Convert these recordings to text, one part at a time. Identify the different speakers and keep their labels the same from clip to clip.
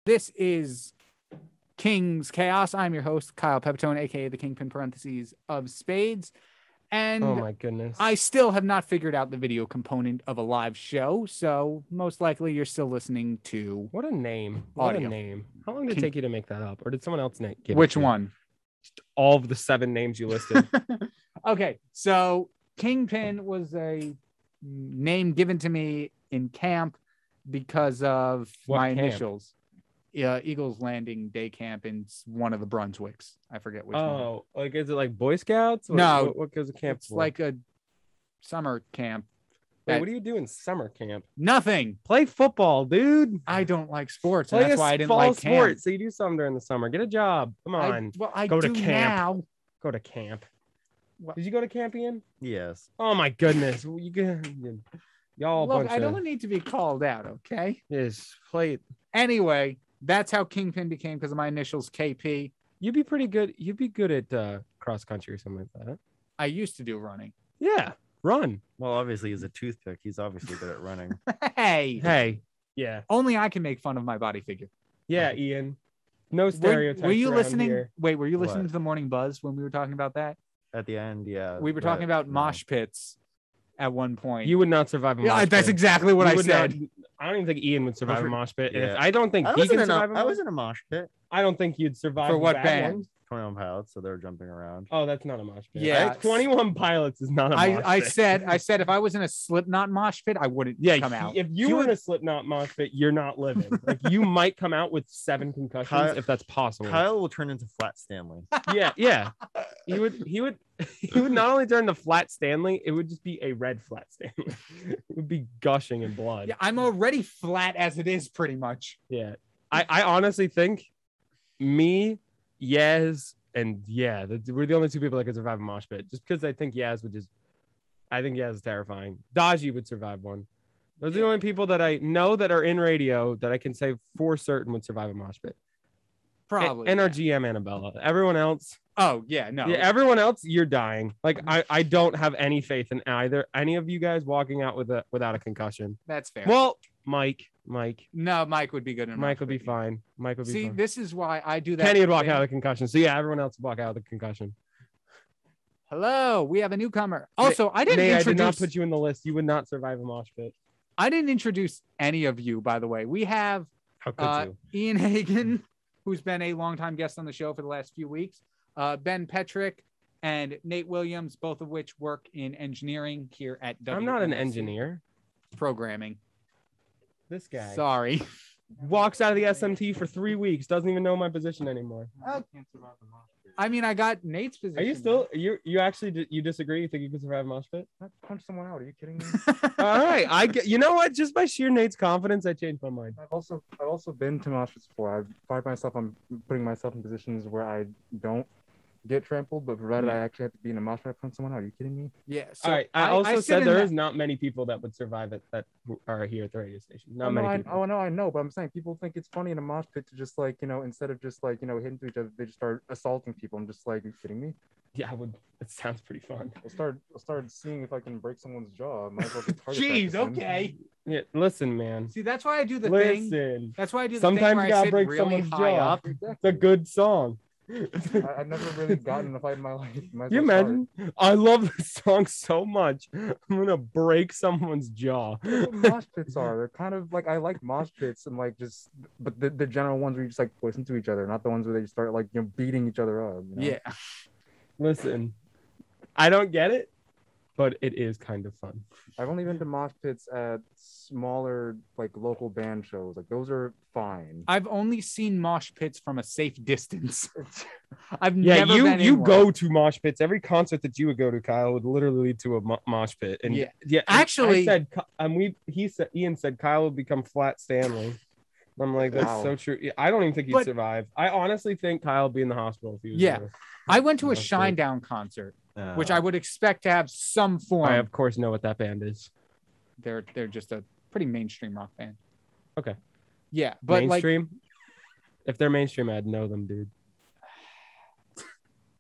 Speaker 1: This is King's Chaos. I'm your host, Kyle Pepitone, aka the Kyng-Pin parentheses of Spades. And
Speaker 2: oh my goodness,
Speaker 1: I still have not figured out the video component of a live show, so most likely you're still listening to
Speaker 2: what a name.
Speaker 1: audio.
Speaker 2: What a name. How long did it take you to make that up? Or did someone else give
Speaker 1: Which
Speaker 2: it to
Speaker 1: one?
Speaker 2: you? Just all of the 7 names you listed.
Speaker 1: Okay, so Kyng-Pin was a name given to me in camp because of my initials. Eagles Landing Day Camp in one of the Brunswicks. I forget which one.
Speaker 2: Oh, like is it like Boy Scouts?
Speaker 1: No.
Speaker 2: What goes to camp
Speaker 1: It's
Speaker 2: for?
Speaker 1: like a summer camp.
Speaker 2: Wait, what do you do in summer camp?
Speaker 1: Nothing.
Speaker 2: Play football, dude.
Speaker 1: I don't like sports, and
Speaker 2: Play
Speaker 1: that's
Speaker 2: a
Speaker 1: why I didn't
Speaker 2: fall
Speaker 1: like camp.
Speaker 2: sport. So you do something during the summer. Get a job. Come on.
Speaker 1: I
Speaker 2: Go to
Speaker 1: do
Speaker 2: camp.
Speaker 1: now.
Speaker 2: Go to camp.
Speaker 1: What?
Speaker 2: Did you go to camp, Ian?
Speaker 3: Yes.
Speaker 2: Oh my goodness. Y'all
Speaker 1: Look,
Speaker 2: bunch
Speaker 1: I
Speaker 2: of
Speaker 1: don't need to be called out, okay?
Speaker 2: just play it.
Speaker 1: Anyway, that's how Kyng-Pin became because of my initials KP.
Speaker 2: You'd be pretty good. You'd be good at cross country or something like that.
Speaker 1: I used to do running.
Speaker 2: Yeah, run.
Speaker 3: Well, obviously, he's a toothpick. He's obviously good at running.
Speaker 1: Hey,
Speaker 2: Yeah,
Speaker 1: only I can make fun of my body figure.
Speaker 2: yeah, Ian. No stereotypes.
Speaker 1: Were you
Speaker 2: around
Speaker 1: listening?
Speaker 2: here.
Speaker 1: Wait, were you listening
Speaker 3: What?
Speaker 1: to the Morning Buzz when we were talking about that?
Speaker 3: At the end, yeah.
Speaker 1: We were
Speaker 3: but
Speaker 1: talking about
Speaker 3: no.
Speaker 1: mosh pits at one point.
Speaker 2: You would not survive a mosh
Speaker 1: Yeah,
Speaker 2: pit.
Speaker 1: that's exactly what
Speaker 2: You
Speaker 1: I
Speaker 2: would
Speaker 1: said.
Speaker 2: not- I don't even think Ian would survive a mosh pit. And
Speaker 3: Yeah.
Speaker 2: I don't think
Speaker 3: I
Speaker 2: he
Speaker 3: was,
Speaker 2: can
Speaker 3: in
Speaker 2: survive
Speaker 3: a, I was in a mosh pit.
Speaker 2: I don't think you'd survive.
Speaker 1: For
Speaker 2: a
Speaker 1: what
Speaker 2: bad
Speaker 1: band?
Speaker 2: one.
Speaker 3: 21 Pilots, so they were jumping around.
Speaker 2: Oh, that's not a mosh pit.
Speaker 1: Yeah.
Speaker 2: 21 Pilots is not a mosh
Speaker 1: I
Speaker 2: pit.
Speaker 1: said if I was in a Slipknot mosh pit, I wouldn't come out.
Speaker 2: If you were in a Slipknot mosh pit, you're not living. Like you might come out with 7 concussions
Speaker 3: Kyle-
Speaker 2: if that's possible.
Speaker 3: Kyle will turn into Flat Stanley.
Speaker 2: Yeah. He would not only turn to Flat Stanley, it would just be a red Flat Stanley. It would be gushing in blood.
Speaker 1: Yeah, I'm already flat as it is, pretty much.
Speaker 2: Yeah. I honestly think me, Yaz, and we're the only 2 people that could survive a mosh pit. Just because I think Yaz is terrifying. Daji would survive one. Those are the only people that I know that are in radio that I can say for certain would survive a mosh pit.
Speaker 1: Probably.
Speaker 2: And our GM Annabella. Everyone else.
Speaker 1: Oh yeah, no.
Speaker 2: Yeah, everyone else, you're dying. Like I don't have any faith in any of you guys walking out without a concussion.
Speaker 1: That's fair.
Speaker 2: Well, Mike.
Speaker 1: No, Mike would be good.
Speaker 2: Mike would be fine. Mike would be
Speaker 1: See,
Speaker 2: fine.
Speaker 1: this is why I do that.
Speaker 2: Kenny would walk
Speaker 1: thing.
Speaker 2: out of the concussion. So yeah, everyone else would walk out of the concussion.
Speaker 1: Hello, we have a newcomer. Also, I didn't
Speaker 2: Nate,
Speaker 1: introduce.
Speaker 2: I did not put you in the list. You would not survive a mosh pit.
Speaker 1: I didn't introduce any of you, by the way. We have
Speaker 2: How could you?
Speaker 1: Ian Hagen, who's been a longtime guest on the show for the last few weeks. Ben Petruk and Nate Williams, both of which work in engineering here at WMSC.
Speaker 2: I'm not an engineer.
Speaker 1: Programming.
Speaker 2: This guy
Speaker 1: Sorry.
Speaker 2: walks out of the SMT for 3 weeks. Doesn't even know my position anymore.
Speaker 1: I mean, I got Nate's position.
Speaker 2: Are you still? You actually you disagree? You think you can survive a mosh pit?
Speaker 4: Punch someone out. Are you kidding me?
Speaker 2: All right, I get. You know what? Just by sheer Nate's confidence, I changed my mind.
Speaker 4: I've also been to mosh pits before. I've fired myself on putting myself in positions where I don't get trampled, but provided I actually have to be in a mosh pit, punch someone out. Are you kidding me?
Speaker 1: Yeah. So
Speaker 2: All right. I also
Speaker 1: sit
Speaker 2: said
Speaker 1: in
Speaker 2: there
Speaker 1: that-
Speaker 2: is not many people that would survive it that are here at the radio station. Not
Speaker 4: Oh, no,
Speaker 2: many people.
Speaker 4: I know, but I'm saying people think it's funny in a mosh pit to just instead of just hitting to each other, they just start assaulting people. I'm just like, are you kidding me?
Speaker 2: Yeah, I would. It sounds pretty fun.
Speaker 4: I'll start seeing if I can break someone's jaw. Might as well get target
Speaker 1: Jeez,
Speaker 4: practicing.
Speaker 1: okay.
Speaker 2: Yeah, listen, man.
Speaker 1: See, that's why I do the thing.
Speaker 2: Listen.
Speaker 1: That's why I do the
Speaker 2: Sometimes
Speaker 1: thing where
Speaker 2: you gotta
Speaker 1: I sit
Speaker 2: break
Speaker 1: really
Speaker 2: someone's
Speaker 1: high
Speaker 2: jaw.
Speaker 1: up.
Speaker 2: It's a good song.
Speaker 4: I've never really gotten in a fight in my life. Might as
Speaker 2: You
Speaker 4: well
Speaker 2: imagine? I love this song so much. I'm gonna break someone's jaw.
Speaker 4: That's what mosh pits are. They're kind of like, I like mosh pits and but the general ones where you just listen to each other, not the ones where they just start beating each other up.
Speaker 1: Yeah.
Speaker 2: Listen, I don't get it, but it is kind of fun.
Speaker 4: I've only been to mosh pits at smaller local band shows. Those are fine.
Speaker 1: I've only seen mosh pits from a safe distance. I've
Speaker 2: Yeah,
Speaker 1: never been
Speaker 2: you
Speaker 1: in one.
Speaker 2: go to mosh pits. Every concert that you would go to, Kyle, would literally lead to a mosh pit. And
Speaker 1: Yeah.
Speaker 2: and
Speaker 1: Actually-
Speaker 2: I said, Ian said Kyle would become Flat Stanley. I'm like, that's
Speaker 4: Wow.
Speaker 2: so true. Yeah, I don't even think he'd
Speaker 1: But-
Speaker 2: survive. I honestly think Kyle would be in the hospital if he was.
Speaker 1: Yeah.
Speaker 2: there.
Speaker 1: I went to a
Speaker 2: Mosh pit.
Speaker 1: Shinedown concert, which I would expect to have some form.
Speaker 2: I of course know what that band is.
Speaker 1: They're just a pretty mainstream rock band.
Speaker 2: Okay.
Speaker 1: Yeah, but
Speaker 2: Mainstream. If they're mainstream, I'd know them, dude.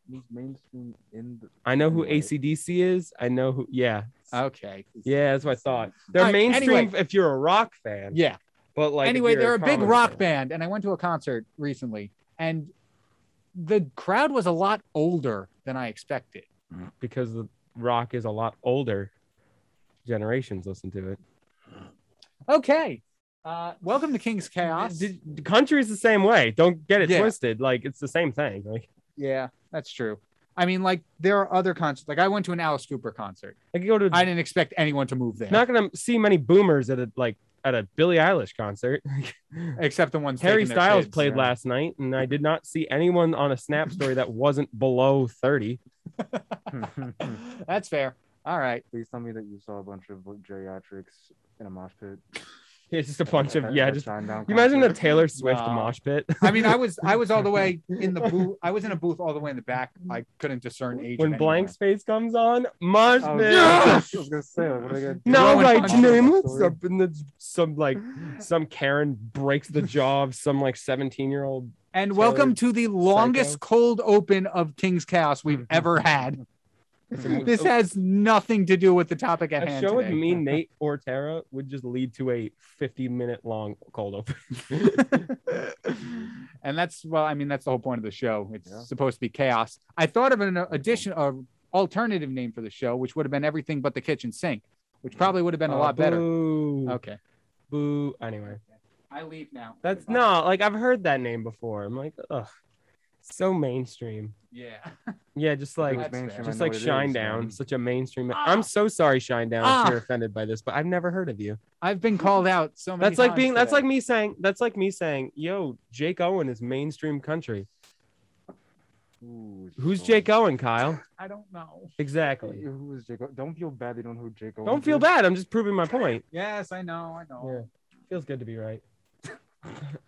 Speaker 4: Who's mainstream in the
Speaker 2: I know who
Speaker 4: Right.
Speaker 2: AC/DC is. I know who. Yeah.
Speaker 1: Okay.
Speaker 2: Yeah, that's what I thought. They're
Speaker 1: All right,
Speaker 2: mainstream
Speaker 1: anyway.
Speaker 2: if you're a rock fan.
Speaker 1: Yeah.
Speaker 2: But like,
Speaker 1: anyway,
Speaker 2: if you're
Speaker 1: they're a big
Speaker 2: comedy
Speaker 1: rock
Speaker 2: fan-
Speaker 1: band, and I went to a concert recently, and the crowd was a lot older than I expected.
Speaker 2: because the rock is a lot older. Generations listen to it.
Speaker 1: Okay. Welcome to King's Chaos.
Speaker 2: The country is the same way. Don't get it
Speaker 1: Yeah.
Speaker 2: twisted. Like it's the same thing. Like
Speaker 1: Yeah, that's true. I mean, like, there are other concerts. Like, I went to an Alice Cooper concert.
Speaker 2: I could go to.
Speaker 1: I didn't expect anyone to move there.
Speaker 2: Not gonna see many boomers at a Billie Eilish concert.
Speaker 1: Except the ones
Speaker 2: Harry
Speaker 1: taking their
Speaker 2: Styles
Speaker 1: kids.
Speaker 2: played last night, and I did not see anyone on a Snap story that wasn't below 30.
Speaker 1: That's fair. All right.
Speaker 4: Please tell me that you saw a bunch of geriatrics in a mosh pit.
Speaker 2: It's just a bunch of just.
Speaker 4: Shinedown
Speaker 2: You imagine a
Speaker 4: concert.
Speaker 2: Taylor Swift
Speaker 1: No.
Speaker 2: mosh pit.
Speaker 1: I mean, I was all the way in the booth. I was in a booth all the way in the back. I couldn't discern age.
Speaker 2: When
Speaker 1: of
Speaker 2: Blank
Speaker 1: anyone.
Speaker 2: Space comes on, mosh
Speaker 4: Oh,
Speaker 2: pit.
Speaker 4: I was gonna say, what are they gonna do?
Speaker 2: No,
Speaker 1: Throwing
Speaker 2: right,
Speaker 1: punches.
Speaker 2: name. What's up? And then some Karen breaks the jaw of some like 17-year-old.
Speaker 1: And
Speaker 2: Taylor
Speaker 1: welcome to the longest
Speaker 2: Psycho.
Speaker 1: cold open of King's Chaos we've ever had. This
Speaker 2: a,
Speaker 1: has nothing to do with the topic at
Speaker 2: a
Speaker 1: hand
Speaker 2: show with
Speaker 1: today.
Speaker 2: me, Nate, or Tara would just lead to a 50-minute long cold open.
Speaker 1: And that's, well, I mean, that's the whole point of the show. It's
Speaker 4: Yeah.
Speaker 1: supposed to be chaos. I thought of an alternative name for the show, which would have been Everything But the Kitchen Sink, which probably would have been a lot better.
Speaker 2: Boo.
Speaker 1: Okay.
Speaker 2: Boo. Anyway,
Speaker 1: I leave now.
Speaker 2: that's
Speaker 1: Goodbye.
Speaker 2: no, like I've heard that name before. I'm like, ugh, so mainstream.
Speaker 1: Yeah.
Speaker 2: Yeah, just like
Speaker 1: That's fair.
Speaker 4: mainstream, I
Speaker 2: just
Speaker 4: know
Speaker 2: like
Speaker 4: what it is,
Speaker 2: Shinedown,
Speaker 4: man.
Speaker 2: such a mainstream.
Speaker 1: Ah.
Speaker 2: I'm so sorry, Shinedown,
Speaker 1: Ah.
Speaker 2: if you're offended by this, but I've never heard of you.
Speaker 1: I've been called out so many
Speaker 2: That's like
Speaker 1: times
Speaker 2: being. That's
Speaker 1: today.
Speaker 2: like me saying, yo, Jake Owen is mainstream country.
Speaker 4: Ooh,
Speaker 2: Who's
Speaker 4: so-
Speaker 2: Jake Owen, Kyle?
Speaker 1: I don't know.
Speaker 2: Exactly.
Speaker 4: Who is Jake? Don't feel bad. They don't know who Jake Owen
Speaker 2: Don't feel
Speaker 4: is.
Speaker 2: bad. I'm just proving my point.
Speaker 1: Yes, I know.
Speaker 2: Yeah. Feels good to be right.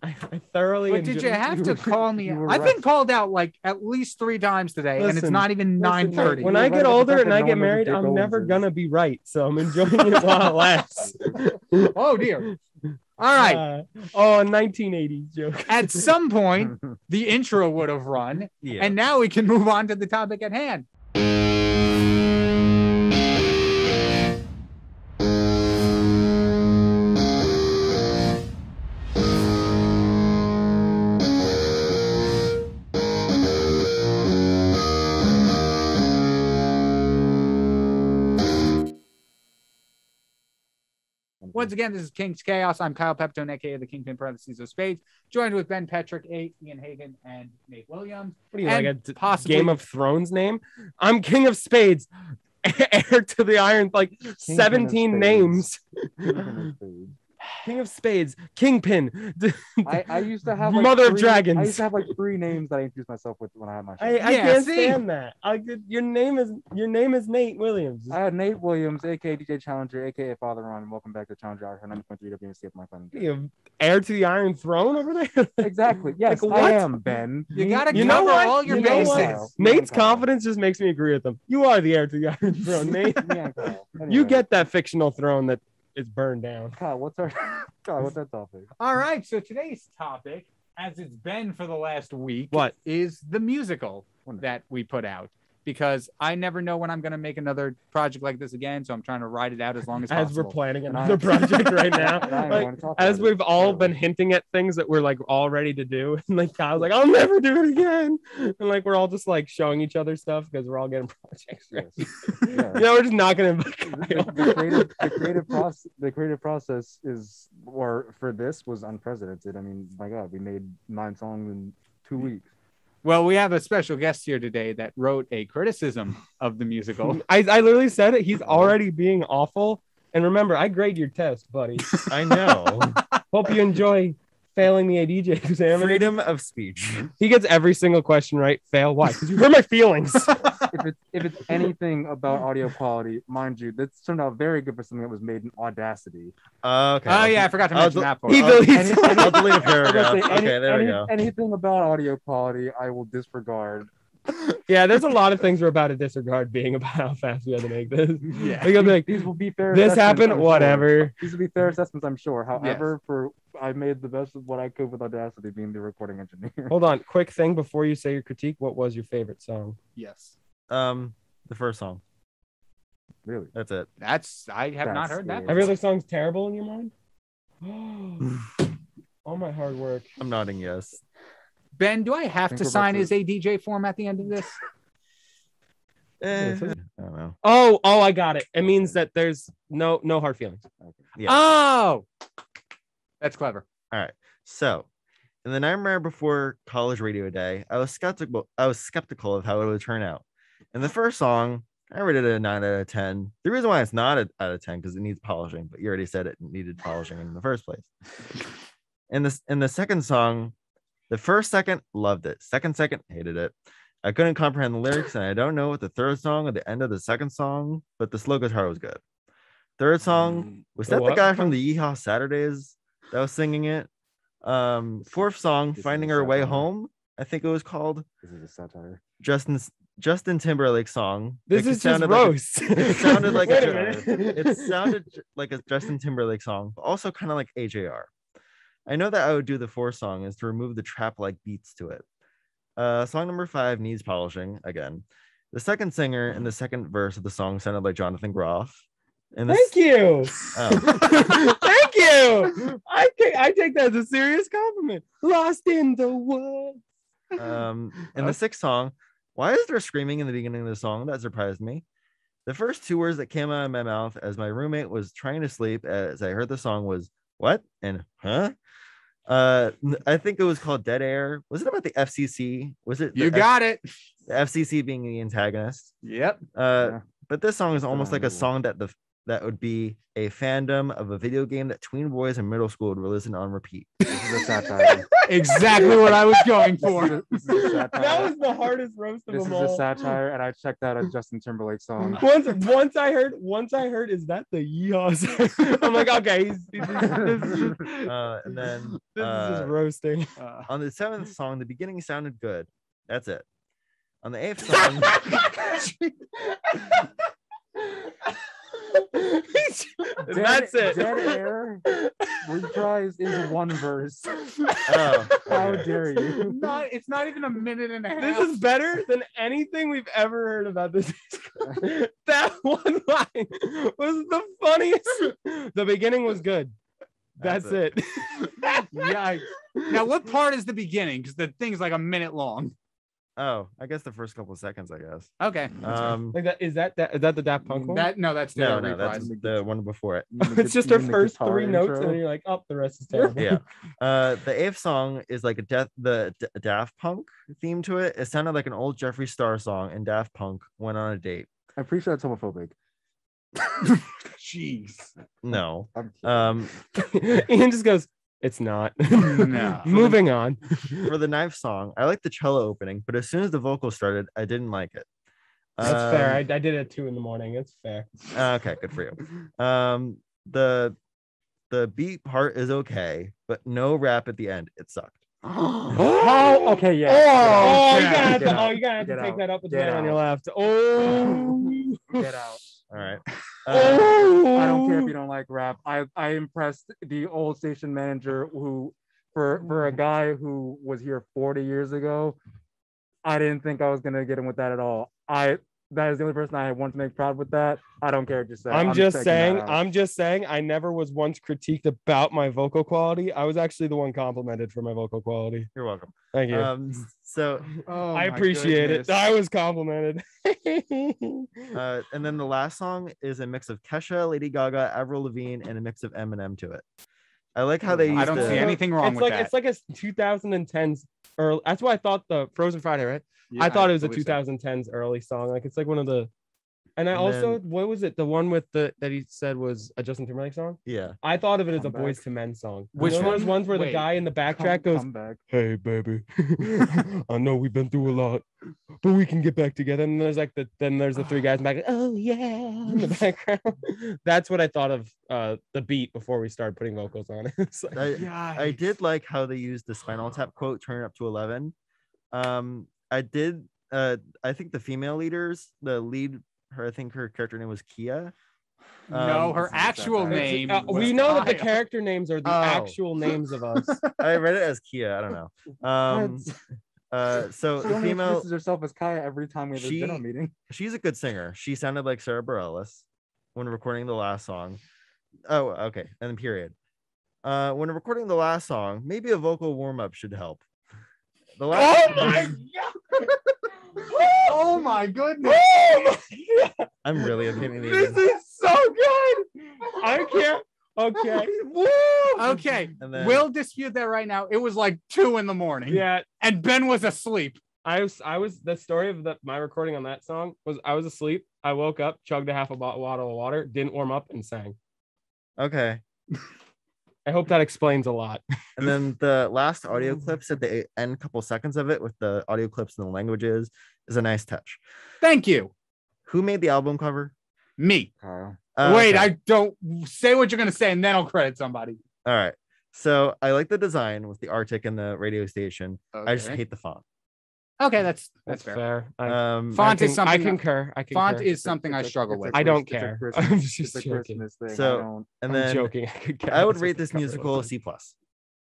Speaker 2: I thoroughly.
Speaker 1: But did you have to call me?
Speaker 4: you were
Speaker 1: I've
Speaker 4: right.
Speaker 1: been called out like at least 3 times today, and it's
Speaker 2: Listen,
Speaker 1: not even 9:30.
Speaker 2: When
Speaker 4: You
Speaker 2: I
Speaker 4: were
Speaker 2: get
Speaker 4: right about the
Speaker 2: older
Speaker 4: fact
Speaker 2: and
Speaker 4: that
Speaker 2: I
Speaker 4: no
Speaker 2: get
Speaker 4: one knows who
Speaker 2: married,
Speaker 4: Jake
Speaker 2: I'm
Speaker 4: Owens
Speaker 2: never
Speaker 4: is.
Speaker 2: gonna be right. So I'm enjoying it while it lasts.
Speaker 1: Oh dear. All right.
Speaker 2: 1980s joke.
Speaker 1: At some point, the intro would have run,
Speaker 3: Yeah.
Speaker 1: and now we can move on to the topic at hand. Once again, this is King's Chaos. I'm Kyle Pepitone, aka the Kyng-Pin parentheses of Spades, joined with Ben Petruk, Ian Hagen, and Nate Williams.
Speaker 2: What are you
Speaker 1: And
Speaker 2: like a
Speaker 1: possibly-
Speaker 2: Game of Thrones name? I'm King of Spades, heir to the Iron. Like
Speaker 4: of
Speaker 2: 17
Speaker 4: Spades.
Speaker 2: names.
Speaker 4: King
Speaker 2: King of Spades, Kingpin.
Speaker 4: I used to have like
Speaker 2: Mother of
Speaker 4: 3
Speaker 2: Dragons.
Speaker 4: I used to have like 3 names that I introduced myself with when I had my show.
Speaker 2: I
Speaker 1: Yeah,
Speaker 2: can't
Speaker 1: see?
Speaker 2: stand that. Your name is Nate Williams.
Speaker 4: I had Nate Williams, aka DJ Challenger, aka Father Ron, and welcome back to Challenger Hour 90.3 WMSC with my friend.
Speaker 2: You heir to the Iron Throne over there.
Speaker 4: Exactly. Yes,
Speaker 2: Like,
Speaker 4: I
Speaker 2: what?
Speaker 4: am, Ben.
Speaker 1: You gotta
Speaker 2: You
Speaker 1: cover
Speaker 2: know what?
Speaker 1: all your
Speaker 2: You know
Speaker 1: bases.
Speaker 2: what?
Speaker 4: Me and
Speaker 2: Nate's
Speaker 4: Kyle.
Speaker 2: confidence just makes me agree with him. You are the heir to the Iron Throne, Nate.
Speaker 4: Me and Kyle.
Speaker 2: You
Speaker 4: Anyway,
Speaker 2: get that fictional throne that is burned down.
Speaker 4: Kyle. What's our topic?
Speaker 1: All right, so today's topic, as it's been for the last week,
Speaker 2: What?
Speaker 1: is the musical that we put out. Because I never know when I'm going to make another project like this again, so I'm trying to ride it out as long as
Speaker 2: As
Speaker 1: possible.
Speaker 2: we're planning
Speaker 4: And
Speaker 2: another
Speaker 4: I-
Speaker 2: project right now.
Speaker 4: And I
Speaker 2: Like,
Speaker 4: want to talk
Speaker 2: as
Speaker 4: about it.
Speaker 2: we've all been hinting at things that we're like all ready to do, and like Kyle's like, I'll never do it again, and like we're all just like showing each other stuff because we're all getting projects ready.
Speaker 4: Yes. Yeah.
Speaker 2: You know, we're just not gonna invite Kyle.
Speaker 4: The creative process is, or for this, was unprecedented. I mean, my God, we made 9 songs in 2 weeks.
Speaker 1: Well, we have a special guest here today that wrote a criticism of the musical.
Speaker 2: I literally said it. He's already being awful. And remember, I grade your test, buddy.
Speaker 3: I know.
Speaker 2: Hope you enjoy failing the ADJ exam.
Speaker 3: Freedom of speech.
Speaker 2: He gets every single question right. Fail. Why? Because you hurt my feelings.
Speaker 4: If it's anything about audio quality, mind you, that's turned out very good for something that was made in Audacity.
Speaker 3: Okay.
Speaker 1: Oh, yeah, I forgot to
Speaker 3: I'll
Speaker 1: mention
Speaker 3: do-
Speaker 1: that part.
Speaker 2: He deletes it.
Speaker 3: I'll delete a
Speaker 4: I'm gonna
Speaker 3: paragraph.
Speaker 4: say
Speaker 3: Okay, there we go.
Speaker 4: Anything about audio quality, I will disregard.
Speaker 2: Yeah, there's a lot of things we're about to disregard being about how fast we had to make this.
Speaker 1: Yeah.
Speaker 2: We're gonna be like,
Speaker 4: These will be fair.
Speaker 2: this
Speaker 4: assessments,
Speaker 2: happened,
Speaker 4: I'm sure.
Speaker 2: whatever.
Speaker 4: These will be fair assessments, I'm sure. However, I made the best of what I could with Audacity, being the recording engineer.
Speaker 2: Hold on, quick thing before you say your critique. What was your favorite song?
Speaker 1: Yes.
Speaker 3: The first song.
Speaker 4: Really?
Speaker 3: That's it.
Speaker 1: I have not
Speaker 4: That's
Speaker 1: heard that.
Speaker 4: good.
Speaker 2: Every other song's terrible in your mind? All my hard work.
Speaker 3: I'm nodding yes.
Speaker 1: Ben, do I have
Speaker 4: Think
Speaker 1: to
Speaker 4: about
Speaker 1: sign
Speaker 4: this.
Speaker 1: his ADJ form at the end of this?
Speaker 3: I don't know.
Speaker 2: Oh, I got it. It means that there's no hard feelings.
Speaker 3: Yeah.
Speaker 1: Oh, that's clever.
Speaker 3: All right. So, in the nightmare before college radio day, I was skeptical of how it would turn out. In the first song, I rated it a 9 out of 10. The reason why it's not out of 10 because it needs polishing, but you already said it needed polishing in the first place. In the second song, the first second loved it. Second hated it. I couldn't comprehend the lyrics, and I don't know what the third song or the end of the second song, but the slow guitar was good. Third song, was that the guy from the Yeehaw Saturdays that was singing it? Fourth song, Finding Our Way Home, I think it was called.
Speaker 4: This is a satire.
Speaker 3: Justin Timberlake song.
Speaker 2: This is just roast.
Speaker 3: It sounded like
Speaker 2: Wait a minute.
Speaker 3: it sounded like a Justin Timberlake song, but also kind of like AJR. I know that I would do the fourth song is to remove the trap-like beats to it. Song number 5 needs polishing again. The second singer in the second verse of the song sounded like Jonathan Groff. And
Speaker 2: Thank you.
Speaker 3: Oh.
Speaker 2: Thank you. I take that as a serious compliment. Lost in the woods.
Speaker 3: In the sixth song, why is there screaming in the beginning of the song? That surprised me. The first 2 words that came out of my mouth as my roommate was trying to sleep as I heard the song was what and huh? I think it was called Dead Air. Was it about the FCC? Was it?
Speaker 1: You got it.
Speaker 3: The FCC being the antagonist.
Speaker 1: Yep.
Speaker 3: But this song is almost like a song that would be a fandom of a video game that tween boys in middle school would listen on repeat.
Speaker 4: This is a satire.
Speaker 1: Exactly what I was going for.
Speaker 4: This is a satire.
Speaker 2: That was the hardest roast of
Speaker 4: This
Speaker 2: them
Speaker 4: is
Speaker 2: all.
Speaker 4: a satire, and I checked out a Justin Timberlake song.
Speaker 2: Once I heard, is that the Yeehaw song? I'm like, okay,
Speaker 3: And then
Speaker 2: this is just roasting.
Speaker 3: on the 7th song, the beginning sounded good. That's it. On the 8th song,
Speaker 2: That's it.
Speaker 4: Dead Air reprised into one verse.
Speaker 3: oh,
Speaker 4: How
Speaker 3: okay.
Speaker 4: dare you?
Speaker 1: It's not even a minute and a half.
Speaker 2: This is better than anything we've ever heard about this. That one line was the funniest. The beginning was good. That's it.
Speaker 1: Yikes. Now, what part is the beginning? Because the thing's like a minute long.
Speaker 3: Oh, I guess the first couple of seconds, I guess.
Speaker 1: Okay.
Speaker 2: Like that is that the Daft Punk one?
Speaker 1: That's
Speaker 3: No,
Speaker 1: the
Speaker 3: that's
Speaker 1: reprise.
Speaker 3: the one before it.
Speaker 2: It's just our first 3 notes, and then you're like, oh, the rest is terrible.
Speaker 3: Yeah. The 8th song is like the Daft Punk theme to it. It sounded like an old Jeffree Star song, and Daft Punk went on a date.
Speaker 4: I'm pretty sure that's homophobic.
Speaker 1: Jeez.
Speaker 3: No.
Speaker 4: I'm kidding.
Speaker 2: Ian just goes, it's not.
Speaker 1: No.
Speaker 2: Moving on.
Speaker 3: For the 9th song, I like the cello opening, but as soon as the vocals started, I didn't like it.
Speaker 2: That's fair. I did it at 2 a.m. It's fair.
Speaker 3: Okay, good for you. The beat part is okay, but no rap at the end. It sucked.
Speaker 4: Oh, okay, yeah.
Speaker 2: Oh,
Speaker 4: Get out,
Speaker 2: you're gonna have to
Speaker 4: get
Speaker 2: take
Speaker 4: out,
Speaker 2: that up with the
Speaker 4: get
Speaker 2: man on your
Speaker 4: out.
Speaker 2: left. Oh,
Speaker 4: Get out.
Speaker 3: All right.
Speaker 4: I don't care if you don't like rap. I impressed the old station manager who, for a guy who was here 40 years ago, I didn't think I was gonna get him with that at all. That is the only person I want to make proud with that. I don't care what you say.
Speaker 2: I'm just
Speaker 4: taking
Speaker 2: saying.
Speaker 4: that out.
Speaker 2: I'm just saying. I never was once critiqued about my vocal quality. I was actually the one complimented for my vocal quality.
Speaker 3: You're welcome.
Speaker 2: Thank you.
Speaker 3: So,
Speaker 1: Oh,
Speaker 2: I
Speaker 1: my
Speaker 2: appreciate
Speaker 1: goodness.
Speaker 2: it. I was complimented.
Speaker 3: and then the last song is a mix of Kesha, Lady Gaga, Avril Lavigne, and a mix of Eminem to it. I like how they.
Speaker 1: I don't see anything wrong with that.
Speaker 2: It's like a 2010s early. That's why I thought the Frozen Friday, right?
Speaker 1: Yeah,
Speaker 2: I thought it was a
Speaker 1: believe so.
Speaker 2: 2010s early song. Like it's like one of the. And I
Speaker 3: And
Speaker 2: also,
Speaker 3: then-
Speaker 2: what was it? The one with that he said was a Justin Timberlake song.
Speaker 3: Yeah.
Speaker 2: I thought of it as a
Speaker 4: Come
Speaker 2: Boys
Speaker 4: Back.
Speaker 2: to Men song.
Speaker 1: Which
Speaker 2: you know those
Speaker 1: one?
Speaker 2: ones where the
Speaker 1: Wait.
Speaker 2: guy in the backtrack goes,
Speaker 4: Come back.
Speaker 2: "Hey baby, I know we've been through a lot, but we can get back together." And there's like there's the 3 guys in the back. Oh yeah, in the background. That's what I thought of the beat before we started putting vocals on it. It's like,
Speaker 3: I did like how they used the Spinal Tap quote, turn it up to 11. I think the female leaders, the lead, I think her character name was Kia.
Speaker 1: No, her
Speaker 4: this is
Speaker 1: actual
Speaker 4: satire.
Speaker 1: name.
Speaker 2: we
Speaker 1: was
Speaker 2: know that the
Speaker 1: Kyle.
Speaker 2: character names are the
Speaker 3: Oh.
Speaker 2: actual names of us.
Speaker 3: I read it as Kia. I don't know. So
Speaker 4: She
Speaker 3: the
Speaker 4: only
Speaker 3: female,
Speaker 4: introduces herself as Kaya every time we have a
Speaker 3: She-
Speaker 4: dinner meeting.
Speaker 3: she's a good singer. She sounded like Sarah Bareilles when recording the last song. Oh, okay. And then period. When recording the last song, maybe a vocal warm-up should help. The last
Speaker 1: Oh my goodness.
Speaker 3: I'm really
Speaker 2: This
Speaker 3: opinionated.
Speaker 2: is so good. I can't. Okay. Woo!
Speaker 1: Okay,
Speaker 3: And then-
Speaker 1: we'll dispute that right now. It was like 2 a.m.
Speaker 2: Yeah.
Speaker 1: and Ben was asleep.
Speaker 2: I was the story of my recording on that song was I was asleep. I woke up, chugged a half a bottle of water, didn't warm up, and sang.
Speaker 3: Okay.
Speaker 2: I hope that explains a lot.
Speaker 3: And then the last audio clips at the end, couple seconds of it with the audio clips and the languages is a nice touch.
Speaker 1: Thank you.
Speaker 3: Who made the album cover?
Speaker 1: Me.
Speaker 4: Kyle.
Speaker 1: Wait,
Speaker 3: Okay.
Speaker 1: I don't say what you're gonna say, and then I'll credit somebody.
Speaker 3: All right. So I like the design with the Arctic and the radio station. I just
Speaker 1: Okay.
Speaker 3: hate the font.
Speaker 1: Okay, that's fair. Font is something.
Speaker 2: I concur.
Speaker 1: Font is something I struggle with.
Speaker 2: I don't
Speaker 4: It's a
Speaker 2: care.
Speaker 4: Christmas-
Speaker 2: I'm
Speaker 4: it's
Speaker 2: just
Speaker 4: a
Speaker 2: joking.
Speaker 4: Christmas thing.
Speaker 3: So-
Speaker 4: I don't
Speaker 3: And
Speaker 2: I'm
Speaker 3: then
Speaker 2: joking. I could care
Speaker 3: I would
Speaker 2: less
Speaker 3: rate
Speaker 2: what the
Speaker 3: this
Speaker 2: cover
Speaker 3: musical a
Speaker 2: looks
Speaker 3: C+.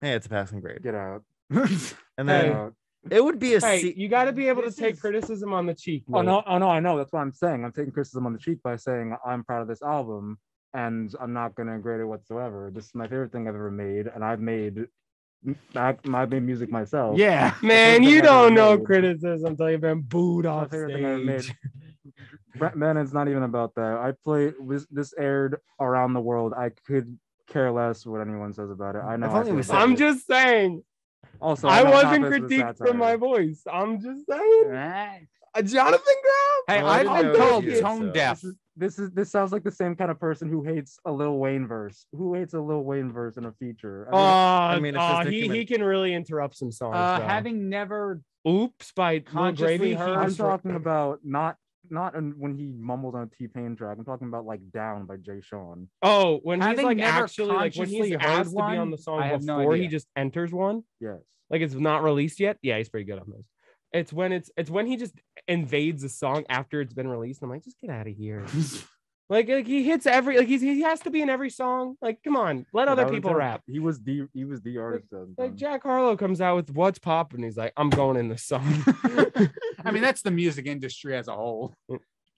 Speaker 3: Hey, it's a passing grade.
Speaker 4: get out.
Speaker 3: And
Speaker 2: Hey.
Speaker 3: then it would be a
Speaker 2: like.
Speaker 3: C.
Speaker 2: Hey, you got to be able to
Speaker 4: This
Speaker 2: take
Speaker 4: is-
Speaker 2: criticism on the cheek.
Speaker 4: Oh
Speaker 2: mate.
Speaker 4: no, I know. That's what I'm saying. I'm taking criticism on the cheek by saying I'm proud of this album, and I'm not gonna grade it whatsoever. This is my favorite thing I've ever made, and I've made music myself.
Speaker 1: Yeah.
Speaker 2: Man,
Speaker 4: Favorite
Speaker 2: you
Speaker 4: thing I've ever
Speaker 2: don't know
Speaker 4: made.
Speaker 2: criticism until you've been booed
Speaker 4: My
Speaker 2: off
Speaker 4: favorite thing I've made.
Speaker 2: stage.
Speaker 4: Man, it's not even about that. I play this aired around the world. I could care less what anyone says about it. I know.
Speaker 3: If
Speaker 4: I
Speaker 3: only
Speaker 4: feel
Speaker 3: we said
Speaker 4: bad.
Speaker 2: I'm just saying.
Speaker 4: Also,
Speaker 2: I
Speaker 4: know
Speaker 2: wasn't
Speaker 4: Hoppus was
Speaker 2: critiqued
Speaker 4: satire.
Speaker 2: from my voice. I'm just saying. Jonathan Graham.
Speaker 1: Hey,
Speaker 3: Well, I
Speaker 1: I've
Speaker 3: didn't
Speaker 1: been
Speaker 3: know it was
Speaker 1: called
Speaker 3: you,
Speaker 1: tone
Speaker 3: so-
Speaker 1: deaf.
Speaker 4: This sounds like the same kind of person who hates a Lil Wayne verse. Who hates a Lil Wayne verse in a feature? I mean,
Speaker 3: mean, it's just a
Speaker 2: he
Speaker 3: human-
Speaker 2: can really interrupt some songs. though.
Speaker 1: Having never
Speaker 2: Oops by Lil
Speaker 1: consciously
Speaker 2: Gravy.
Speaker 1: heard-
Speaker 4: I'm
Speaker 2: was-
Speaker 4: talking about not when he mumbled on a T-Pain track. I'm talking about like Down by Jay Sean.
Speaker 2: Oh, when he's
Speaker 1: Having
Speaker 2: like
Speaker 1: never
Speaker 2: actually like when he's
Speaker 1: consciously
Speaker 2: asked
Speaker 1: heard
Speaker 2: to be
Speaker 1: one,
Speaker 2: on the song
Speaker 1: I have no
Speaker 2: before he
Speaker 1: idea.
Speaker 2: just enters one.
Speaker 4: Yes.
Speaker 2: Like it's not released yet. Yeah, he's pretty good on those. It's when he just invades the song after it's been released. I'm like, just get out of here. like he hits every like he has to be in every song. Like, come on, let other people rap.
Speaker 4: He was the artist.
Speaker 2: Like Jack Harlow comes out with What's Pop and he's like, I'm going in the song.
Speaker 1: I mean, that's the music industry as a whole.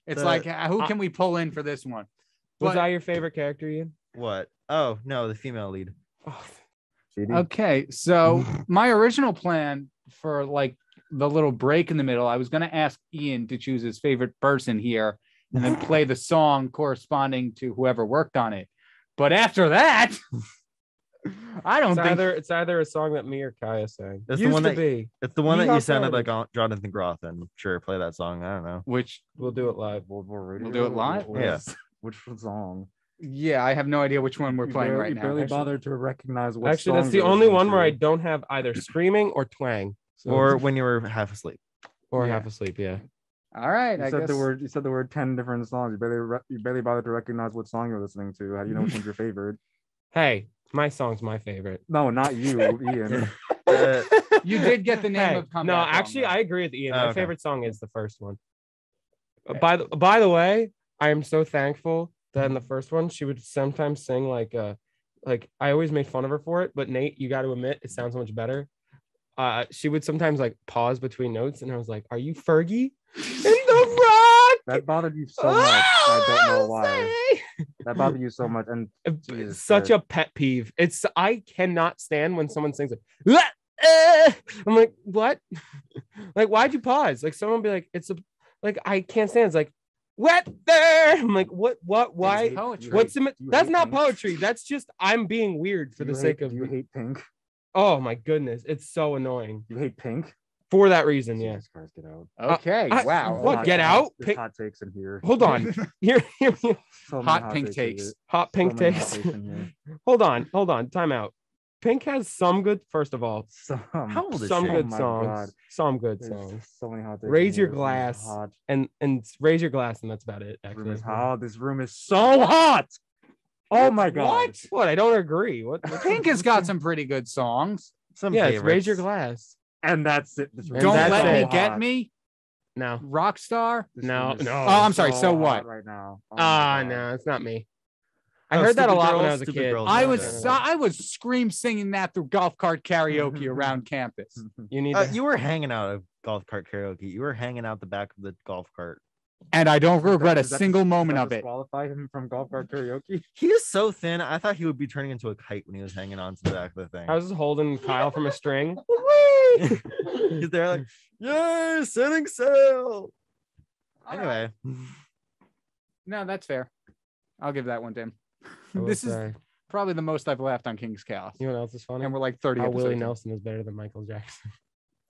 Speaker 1: It's
Speaker 3: The-
Speaker 1: like, who can we pull in for this one?
Speaker 2: Was
Speaker 1: But-
Speaker 2: that your favorite character, Ian?
Speaker 3: What? Oh no, the female lead.
Speaker 2: Oh,
Speaker 1: Okay, so my original plan for like the little break in the middle, I was going to ask Ian to choose his favorite person here and then play the song corresponding to whoever worked on it. But after that, I don't think
Speaker 2: it's either a song that me or Kaya sang.
Speaker 3: That's the
Speaker 2: Used
Speaker 3: one
Speaker 2: to
Speaker 3: that-
Speaker 2: be.
Speaker 3: It's the one that you
Speaker 2: Yeehaw
Speaker 3: sounded like
Speaker 2: Paradise.
Speaker 3: Jonathan Groff, and sure, play that song. I don't know.
Speaker 1: which,
Speaker 2: We'll do it live.
Speaker 4: World War Radio.
Speaker 1: We'll do it live?
Speaker 3: Yeah.
Speaker 4: Which song?
Speaker 1: yeah, I have no idea which one we're
Speaker 4: You
Speaker 1: playing
Speaker 4: barely-
Speaker 1: right
Speaker 4: you
Speaker 1: now.
Speaker 4: barely
Speaker 1: Actually.
Speaker 4: bothered to recognize what.
Speaker 2: Actually, that's
Speaker 4: song
Speaker 2: the
Speaker 4: you're
Speaker 2: only
Speaker 4: listening
Speaker 2: one where I
Speaker 4: to.
Speaker 2: don't have either screaming or twang. So
Speaker 3: Or when you were half asleep.
Speaker 2: or
Speaker 1: Yeah.
Speaker 2: half asleep. Yeah.
Speaker 1: All right,
Speaker 4: You
Speaker 1: I
Speaker 4: said
Speaker 1: guess.
Speaker 4: the word. You said the word 10 different songs. You barely bothered to recognize what song you're listening to. How do you know which one's your favorite?
Speaker 2: Hey, my song's my favorite.
Speaker 4: No, not you, Ian.
Speaker 3: Uh,
Speaker 1: You did get the name
Speaker 2: Hey,
Speaker 1: of comeback.
Speaker 2: no,
Speaker 1: wrong,
Speaker 2: actually,
Speaker 1: though.
Speaker 2: I agree with Ian.
Speaker 3: Oh,
Speaker 2: My
Speaker 3: okay.
Speaker 2: favorite song is the first one. By the way, I am so thankful that in the first one she would sometimes sing like I always made fun of her for it, but Nate, you got to admit it sounds so much better. She would sometimes like pause between notes, and I was like, "Are you Fergie in the rock?"
Speaker 4: That bothered you so much. I don't know why.
Speaker 2: Say.
Speaker 4: That bothered you so much. And Jesus
Speaker 2: Such
Speaker 4: Christ.
Speaker 2: a pet peeve. I cannot stand when someone sings it. I'm like, what? Like, why'd you pause? Like, someone be like, I can't stand. It's like, wet there. I'm like, what? Why?
Speaker 1: It's poetry.
Speaker 2: What's the?
Speaker 4: Do you
Speaker 2: That's
Speaker 4: hate
Speaker 2: not
Speaker 4: Pink?
Speaker 2: poetry. That's just I'm being weird for
Speaker 4: Do
Speaker 2: the
Speaker 4: you
Speaker 2: sake
Speaker 4: hate,
Speaker 2: of.
Speaker 4: do you hate Pink?
Speaker 2: Oh my goodness, it's so annoying.
Speaker 4: You hate Pink?
Speaker 2: For that reason, yeah.
Speaker 4: Jesus Christ, get out.
Speaker 1: Okay, wow.
Speaker 2: what,
Speaker 1: okay.
Speaker 2: get out?
Speaker 4: There's
Speaker 2: Pink-
Speaker 4: hot takes in here.
Speaker 2: Hold on. Here,
Speaker 4: So many
Speaker 1: Hot pink
Speaker 4: in
Speaker 1: takes.
Speaker 4: here.
Speaker 2: hot pink
Speaker 4: So many hot
Speaker 2: takes.
Speaker 4: takes in here.
Speaker 2: Hold on. Time out. Pink has some good. First of all,
Speaker 3: How old is
Speaker 2: some
Speaker 3: she?
Speaker 2: good
Speaker 4: Oh my
Speaker 2: songs.
Speaker 4: God.
Speaker 2: Some good
Speaker 4: There's
Speaker 2: songs.
Speaker 4: so many hot takes.
Speaker 2: Raise
Speaker 4: in
Speaker 2: your
Speaker 4: here. This room is
Speaker 2: glass.
Speaker 4: hot.
Speaker 2: And raise your glass, and that's about it.
Speaker 4: This room
Speaker 2: Actually,
Speaker 4: is hot. This room is so hot. Oh my God.
Speaker 2: What? I don't agree. What?
Speaker 1: Pink has got some pretty good songs.
Speaker 3: Some
Speaker 2: Yeah, it's
Speaker 3: favorites.
Speaker 2: raise your glass.
Speaker 4: And that's it. This room
Speaker 2: And
Speaker 1: Don't
Speaker 4: is
Speaker 2: that's
Speaker 1: let
Speaker 4: so
Speaker 1: me
Speaker 2: it.
Speaker 1: get
Speaker 4: hot.
Speaker 1: me.
Speaker 2: No.
Speaker 1: Rockstar.
Speaker 4: This
Speaker 2: No,
Speaker 4: room is
Speaker 2: no.
Speaker 1: Oh, I'm sorry, so
Speaker 4: hot
Speaker 1: what?
Speaker 4: Right now. Oh my God.
Speaker 2: No, it's not me. I
Speaker 3: Oh,
Speaker 2: heard that a
Speaker 3: Stupid
Speaker 2: lot when I
Speaker 3: Girls,
Speaker 2: was a
Speaker 3: Stupid
Speaker 2: kid.
Speaker 3: Girls.
Speaker 1: I was scream singing that through golf cart karaoke around campus.
Speaker 2: You need to.
Speaker 3: You were hanging out at golf cart karaoke. You were hanging out the back of the golf cart.
Speaker 1: and I don't regret a
Speaker 4: Does that-
Speaker 1: single
Speaker 4: does
Speaker 1: moment
Speaker 4: that
Speaker 1: of it.
Speaker 4: disqualify him from golf cart karaoke.
Speaker 3: He is so thin. I thought he would be turning into a kite when he was hanging on to the back of the thing.
Speaker 2: I was just holding Kyle from a string.
Speaker 3: He's there like, yay, setting sail. Anyway,
Speaker 1: No, that's fair. I'll give that one, Tim.
Speaker 2: I will
Speaker 1: This is
Speaker 2: say,
Speaker 1: probably the most I've laughed on King's Chaos.
Speaker 2: you know what else is funny?
Speaker 1: And we're like 30
Speaker 2: How
Speaker 1: episodes
Speaker 2: Willie
Speaker 1: in.
Speaker 2: Nelson is better than Michael Jackson.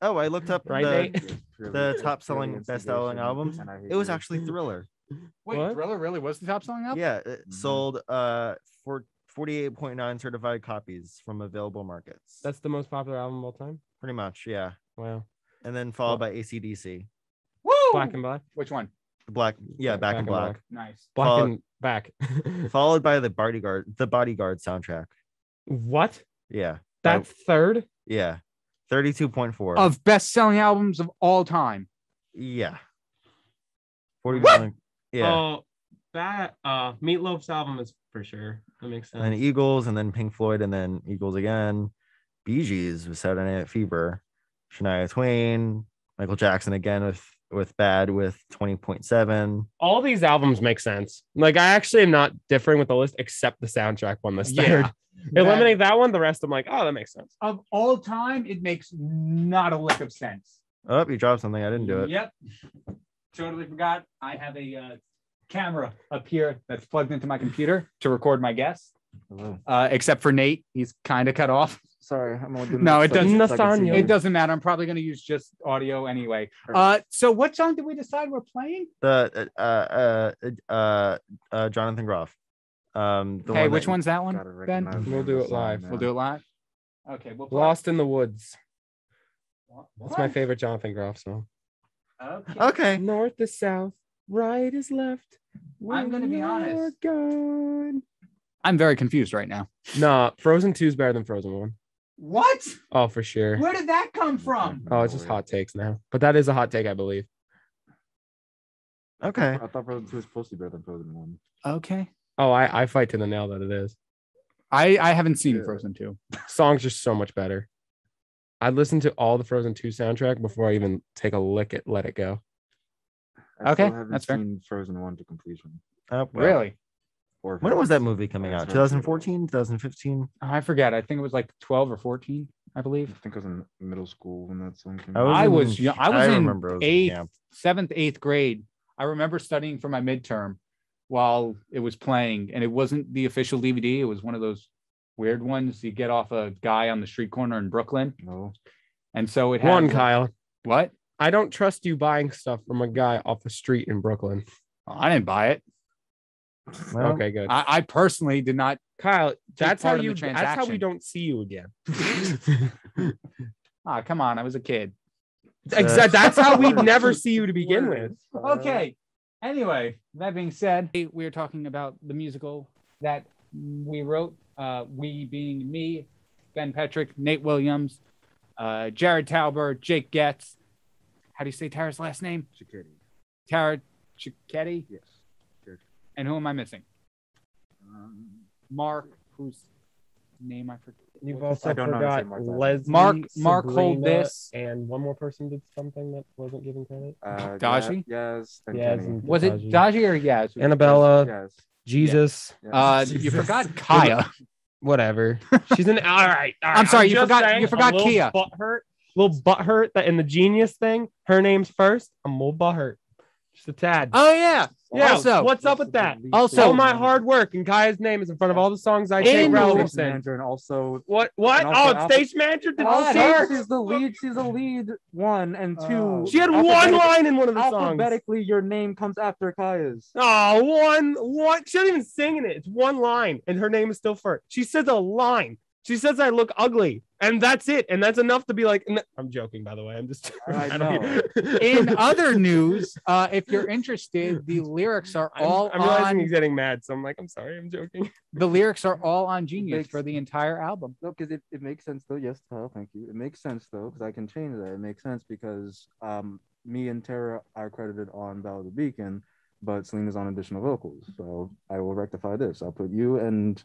Speaker 3: oh, I looked up
Speaker 2: Right,
Speaker 3: the
Speaker 2: Nate?
Speaker 3: top-selling, best-selling albums. It was actually Thriller.
Speaker 1: Wait,
Speaker 2: What?
Speaker 1: Thriller really was the top selling album?
Speaker 3: Yeah, it sold for 48.9 certified copies from available markets.
Speaker 2: That's the most popular album of all time.
Speaker 3: pretty much, yeah.
Speaker 2: Wow.
Speaker 3: And then followed by AC/DC.
Speaker 1: Woo!
Speaker 2: Black and Black.
Speaker 1: Which one?
Speaker 3: The Black, yeah, Back in Black.
Speaker 1: Nice.
Speaker 2: Black
Speaker 3: Follow-
Speaker 2: and Back.
Speaker 3: Followed by the Bodyguard soundtrack.
Speaker 2: What?
Speaker 3: Yeah.
Speaker 2: That's third?
Speaker 3: Yeah. 32.4.
Speaker 1: Of best selling albums of all time.
Speaker 3: Yeah. 40.
Speaker 1: What?
Speaker 3: Yeah.
Speaker 2: Oh, that Meatloaf's album is for sure. That makes sense.
Speaker 3: And then Eagles, and then Pink Floyd, and then Eagles again. Bee Gees with Saturday Night Fever. Shania Twain. Michael Jackson again with Bad with 20.7.
Speaker 2: All these albums make sense. Like, I actually am not differing with the list except the soundtrack one that's third. Eliminate that one. The rest I'm like, oh, that makes sense.
Speaker 1: Of all time, it makes not a lick of sense.
Speaker 3: Oh, you dropped something. I didn't do it.
Speaker 1: Yep. Totally forgot. I have a camera up here that's plugged into my computer to record my guests. Except for Nate, he's kind of cut off.
Speaker 4: Sorry, I'm gonna do
Speaker 1: No, it doesn't.
Speaker 2: Nathaniel.
Speaker 1: It doesn't matter. I'm probably going to use just audio anyway. So what song did we decide we're playing?
Speaker 3: The Jonathan Groff.
Speaker 1: Hey, which one's that one, Ben?
Speaker 2: We'll do it live.
Speaker 1: We'll do it live. Okay, we'll play.
Speaker 2: Lost in the Woods. That's my
Speaker 1: What?
Speaker 2: favorite Jonathan Groff song.
Speaker 1: Okay.
Speaker 3: Okay.
Speaker 2: North is south, right is left.
Speaker 1: I'm gonna be honest.
Speaker 2: Gone.
Speaker 1: I'm very confused right now.
Speaker 2: Nah, Frozen 2 is better than Frozen 1.
Speaker 1: What?
Speaker 2: Oh, for sure.
Speaker 1: Where did that come from?
Speaker 2: Oh, it's just hot takes now. But that is a hot take, I believe.
Speaker 3: Okay.
Speaker 4: I thought Frozen 2 was supposed to be better than Frozen 1.
Speaker 1: Okay.
Speaker 2: Oh, I fight to the nail that it is.
Speaker 1: I haven't seen Frozen 2.
Speaker 2: Songs are so much better. I'd listen to all the Frozen 2 soundtrack before I even take a lick at Let It Go.
Speaker 4: I
Speaker 1: Okay,
Speaker 4: still haven't
Speaker 1: that's fair.
Speaker 4: seen Frozen 1 to completion.
Speaker 3: Well,
Speaker 1: Really?
Speaker 4: Or
Speaker 3: When was that movie coming out? 2014, 2015?
Speaker 1: I forget. I think it was like 12 or 14, I
Speaker 4: I
Speaker 1: believe.
Speaker 4: think I was in middle school when that song came
Speaker 3: I
Speaker 4: out.
Speaker 3: was
Speaker 1: I
Speaker 3: in-
Speaker 1: was young. I was in
Speaker 3: remember I was in
Speaker 1: eighth,
Speaker 3: camp.
Speaker 1: 7th, 8th grade. I remember studying for my midterm while it was playing, and it wasn't the official DVD. It was one of those weird ones you get off a guy on the street corner in Brooklyn.
Speaker 4: No.
Speaker 1: And so it had
Speaker 2: One, Kyle.
Speaker 1: What?
Speaker 2: I don't trust you buying stuff from a guy off the street in Brooklyn.
Speaker 1: I didn't buy it.
Speaker 3: Well,
Speaker 2: Okay, good.
Speaker 1: I personally did not.
Speaker 2: Kyle, that's how
Speaker 1: part in the
Speaker 2: you. That's how we
Speaker 1: transaction.
Speaker 2: don't see you again.
Speaker 1: Come on. I was a kid.
Speaker 2: Exactly. That's how we never see you to begin with.
Speaker 1: Okay. Anyway, that being said, we are talking about the musical that we wrote. We being me, Ben Petruk, Nate Williams, Jared Tauber, Jake Goetz. How do you say Tara's last name?
Speaker 4: Cicchetti.
Speaker 1: Tara Cicchetti.
Speaker 4: Yes.
Speaker 1: And who am I missing? Mark, whose name I forget.
Speaker 2: You've
Speaker 4: I
Speaker 2: also
Speaker 4: don't know how to say
Speaker 2: forgot
Speaker 4: Mark's last
Speaker 2: Leslie,
Speaker 1: Mark, hold
Speaker 2: Sabrina,
Speaker 1: this.
Speaker 2: and one more person did something that wasn't given credit.
Speaker 1: Daji?
Speaker 4: Yes. And
Speaker 2: Yes,
Speaker 4: Kenny.
Speaker 2: and
Speaker 1: Was it
Speaker 2: Daji.
Speaker 1: Daji or Yaz?
Speaker 2: Annabella,
Speaker 4: Yes.
Speaker 2: Jesus,
Speaker 4: Yes.
Speaker 1: You forgot Kaya.
Speaker 2: whatever. She's an all right.
Speaker 1: I'm sorry, you
Speaker 2: just
Speaker 1: forgot-
Speaker 2: saying,
Speaker 1: you forgot
Speaker 2: a little
Speaker 1: Kia.
Speaker 2: Little butthurt that in the Genius thing, her name's first. I'm a little butthurt. Just a tad.
Speaker 1: Oh yeah.
Speaker 2: Yeah,
Speaker 1: Also,
Speaker 2: what's up with that?
Speaker 1: Also-
Speaker 2: All my hard work and Kaya's name is in front of all the songs I take
Speaker 1: In-
Speaker 2: relevance in.
Speaker 4: Manager and also
Speaker 2: What?
Speaker 4: And also
Speaker 2: Oh,
Speaker 4: Alpha-
Speaker 2: stage manager did
Speaker 4: also,
Speaker 2: her.
Speaker 4: she's the lead. She's the lead. One and two.
Speaker 2: She had one
Speaker 4: alphabetic-
Speaker 2: line in one of the songs.
Speaker 4: Alphabetically, your name comes after Kaya's.
Speaker 2: Oh, one. She doesn't even sing in it. It's one line, and her name is still first. She says a line. She says I look ugly, and that's it. And that's enough to be like. I'm joking, by the way. I'm just.
Speaker 4: I know.
Speaker 1: in other news, if you're interested, the lyrics are all
Speaker 2: I'm realizing
Speaker 1: on.
Speaker 2: he's getting mad, so I'm like, I'm sorry, I'm joking.
Speaker 1: The lyrics are all on Genius
Speaker 4: Makes-
Speaker 1: for the entire album.
Speaker 4: No, because it makes sense though. Yes, Kyle, thank you. It makes sense though, because I can change that. It makes sense because me and Tara are credited on Ballad of the Beacon, but Selena's on additional vocals. So I will rectify this. I'll put you and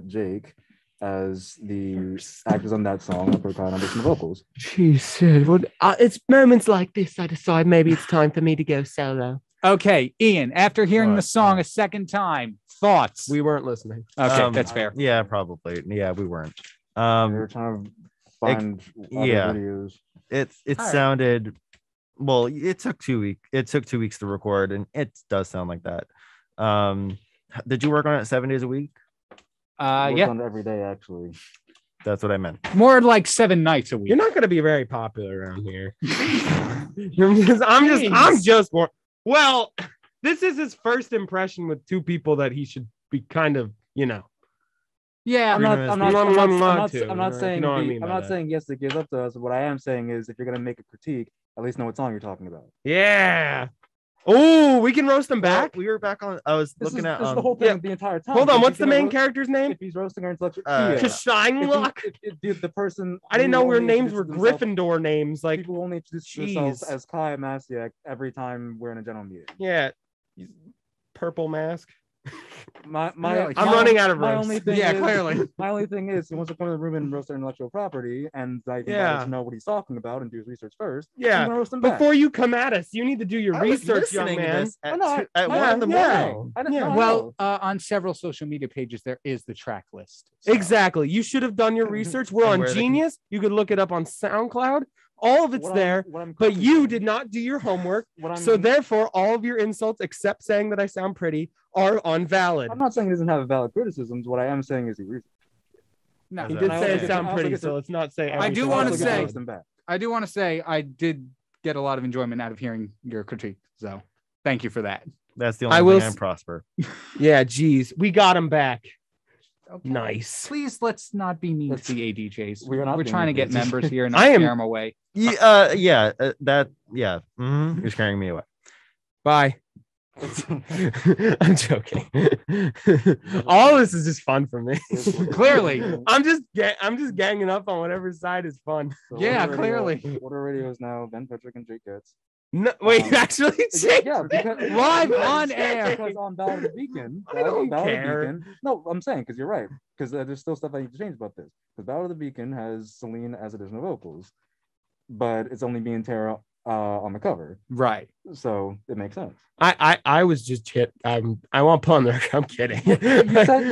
Speaker 4: Jake as the actors on that song. I'll put Kyle on additional vocals.
Speaker 2: Jeez, Sid, it's moments like this I decide maybe it's time for me to go solo.
Speaker 1: Okay, Ian, after hearing the
Speaker 3: What?
Speaker 1: song a second time, thoughts?
Speaker 2: We weren't listening.
Speaker 1: Okay, that's fair.
Speaker 3: Yeah, probably. Yeah, we weren't.
Speaker 4: They were trying to find other
Speaker 3: yeah.
Speaker 4: videos.
Speaker 3: It
Speaker 1: All right.
Speaker 3: sounded well. It took 2 weeks. It took 2 weeks to record, and it does sound like that. Did you work on it 7 days a week?
Speaker 4: Worked
Speaker 1: Yeah,
Speaker 4: on it every day actually.
Speaker 3: That's what I meant.
Speaker 1: more like 7 nights a week.
Speaker 2: You're not going to be very popular around here. I'm just. Well, this is his first impression with 2 people that he should be kind of,
Speaker 1: Yeah,
Speaker 4: I'm not
Speaker 2: You
Speaker 4: saying
Speaker 2: know what I mean by
Speaker 4: I'm not
Speaker 2: that.
Speaker 4: saying yes, it gives up to us. What I am saying is, if you're gonna make a critique, at least know what song you're talking about.
Speaker 2: Yeah. Oh, we can roast him back.
Speaker 3: We were back on. I was looking at.
Speaker 4: This is the whole thing
Speaker 2: yeah.
Speaker 4: the entire time.
Speaker 2: Hold on.
Speaker 4: If
Speaker 2: What's the
Speaker 4: he's gonna
Speaker 2: main
Speaker 4: roast-
Speaker 2: character's name?
Speaker 4: If he's roasting our intellectual,
Speaker 2: Kashine
Speaker 4: if the person.
Speaker 2: I didn't
Speaker 4: who
Speaker 2: know our
Speaker 4: only
Speaker 2: names were
Speaker 4: introduces themselves-
Speaker 2: Gryffindor names. Like,
Speaker 4: people only introduce themselves
Speaker 2: jeez.
Speaker 4: as Kai and Maciak every time we're in a general meeting.
Speaker 2: yeah, purple mask.
Speaker 1: Yeah,
Speaker 2: I'm running out of
Speaker 4: my
Speaker 2: roast.
Speaker 4: only thing
Speaker 1: Yeah,
Speaker 4: is,
Speaker 1: clearly.
Speaker 4: My only thing is he wants to come in the room and roast our intellectual property, and like
Speaker 2: Yeah.
Speaker 4: to know what he's talking about and do his research first.
Speaker 2: Yeah.
Speaker 4: I'm gonna roast him back.
Speaker 2: Before you come at us, you need to do your
Speaker 3: I was
Speaker 2: research, young
Speaker 3: listening to
Speaker 2: man.
Speaker 3: this at,
Speaker 4: No,
Speaker 3: two- at
Speaker 2: yeah,
Speaker 3: 1 in the
Speaker 2: yeah.
Speaker 3: morning.
Speaker 4: I didn't
Speaker 2: Yeah.
Speaker 4: know.
Speaker 1: Well, on several social media pages, there is the track list. So.
Speaker 2: Exactly. You should have done your research. We're
Speaker 3: And
Speaker 2: on
Speaker 3: where they can-
Speaker 2: Genius. You could look it up on SoundCloud. All of it's there. But you did not do your homework. So therefore, all of your insults, except saying that I sound pretty, are invalid.
Speaker 4: I'm not saying he doesn't have valid criticisms. What I am saying is he researched.
Speaker 1: No,
Speaker 2: He
Speaker 3: I
Speaker 2: did
Speaker 3: also
Speaker 2: say
Speaker 3: get
Speaker 2: I
Speaker 3: to-
Speaker 2: sound
Speaker 4: I also
Speaker 2: pretty,
Speaker 4: get to-
Speaker 2: so let's not say.
Speaker 1: I do wanna
Speaker 2: everything
Speaker 1: say-
Speaker 2: is valid.
Speaker 1: I do want to say I did get a lot of enjoyment out of hearing your critique. So thank you for that.
Speaker 3: That's the
Speaker 2: I
Speaker 3: only
Speaker 2: will
Speaker 3: thing I'm
Speaker 2: s-
Speaker 3: prosper.
Speaker 2: Yeah, geez, we got him back.
Speaker 1: Okay.
Speaker 2: Nice.
Speaker 1: Please let's not be mean
Speaker 4: That's-
Speaker 1: to the ADJs.
Speaker 4: we are not
Speaker 1: We're
Speaker 4: being
Speaker 1: trying to
Speaker 4: mean
Speaker 1: get
Speaker 4: to the
Speaker 1: members here and
Speaker 2: I
Speaker 1: not
Speaker 2: am-
Speaker 1: scare them away.
Speaker 3: Yeah, You're scaring me away.
Speaker 2: Bye. I'm joking. All this is just fun for me.
Speaker 1: Clearly.
Speaker 2: I'm just ganging up on whatever side is fun.
Speaker 4: So
Speaker 1: Yeah,
Speaker 4: Order
Speaker 1: clearly.
Speaker 4: Order Radio is now Ben Petruk and Jake Goetz.
Speaker 2: No, wait, actually, Jake,
Speaker 4: Yeah, because
Speaker 1: Live on air.
Speaker 4: Because on Ballad of the Beacon,
Speaker 2: I don't
Speaker 4: Ballad of the
Speaker 2: care.
Speaker 4: Beacon. No, I'm saying because you're right. Because there's still stuff I need to change about this. Because Ballad of the Beacon has Celine as additional vocals, but it's only me and Tara on the cover,
Speaker 1: Right.
Speaker 4: so it makes sense.
Speaker 2: I was just kid. I won't put on the record. I'm kidding.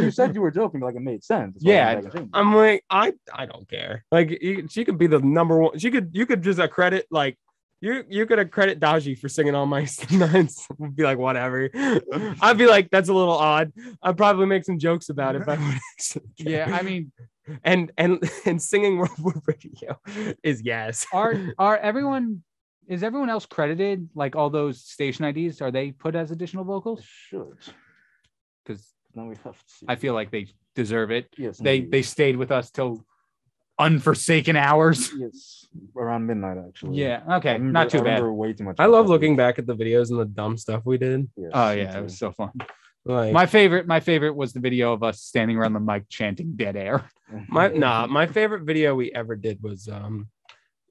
Speaker 4: You said you were joking, but like it made sense. That's why
Speaker 1: Yeah,
Speaker 4: I'm making changes.
Speaker 2: I'm like, I don't care. Like, she could be the number one. You could just accredit, like, you could accredit Daji for singing all my nines. Would be like, whatever. I'd be like, that's a little odd. I'd probably make some jokes about it, but I would actually care.
Speaker 1: Yeah, I mean,
Speaker 2: and singing World War Radio is yes.
Speaker 1: is everyone else credited? Like all those station IDs, are they put as additional vocals?
Speaker 4: Should.
Speaker 1: Because
Speaker 4: Now we have to see.
Speaker 1: I feel like they deserve it.
Speaker 4: Yes,
Speaker 1: They
Speaker 4: indeed.
Speaker 1: stayed with us till unforsaken hours.
Speaker 4: Yes, around midnight actually.
Speaker 1: Yeah. Okay.
Speaker 4: I remember-
Speaker 1: Not too
Speaker 4: I
Speaker 1: bad.
Speaker 4: remember way too much.
Speaker 2: I
Speaker 4: about
Speaker 2: love
Speaker 4: that
Speaker 2: looking
Speaker 4: week.
Speaker 2: back at the videos and the dumb stuff we did.
Speaker 4: Yes,
Speaker 1: Oh
Speaker 4: me
Speaker 1: yeah, it
Speaker 4: too.
Speaker 1: was so fun.
Speaker 2: Like
Speaker 1: My favorite was the video of us standing around the mic chanting "Dead Air."
Speaker 2: my favorite video we ever did was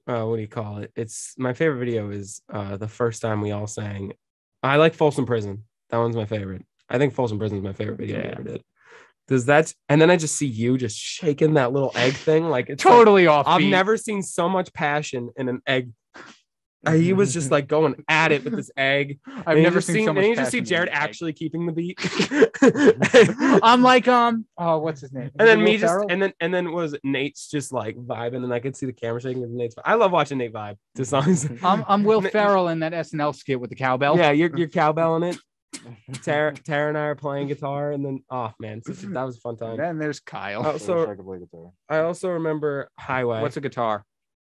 Speaker 2: what do you call it? It's my favorite video is the first time we all sang. I like Folsom Prison. That one's my favorite. I think Folsom Prison is my favorite video we
Speaker 1: Yeah.
Speaker 2: ever did. Does that? And then I just see you just shaking that little egg thing like it's like-
Speaker 1: Totally off.
Speaker 2: I've never seen so much passion in an egg. He was just like going at it with this egg.
Speaker 1: I've
Speaker 2: And you
Speaker 1: never
Speaker 2: just
Speaker 1: seen so much.
Speaker 2: And you just see
Speaker 1: passion in
Speaker 2: Jared
Speaker 1: an egg.
Speaker 2: actually keeping the beat.
Speaker 1: I'm like, oh, what's his name?
Speaker 2: And then
Speaker 1: Will
Speaker 2: me just
Speaker 1: Ferrell?
Speaker 2: and then was Nate's just like vibing, and I could see the camera shaking of Nate's. I love watching Nate vibe to songs.
Speaker 1: I'm Will Ferrell in that SNL skit with the cowbell.
Speaker 2: Yeah, you're cowbelling it. Tara and I are playing guitar, and then oh man, that was a fun time.
Speaker 1: Then there's Kyle.
Speaker 2: Oh,
Speaker 4: So
Speaker 2: so
Speaker 4: I could play guitar.
Speaker 2: I also remember Highway.
Speaker 1: What's a guitar?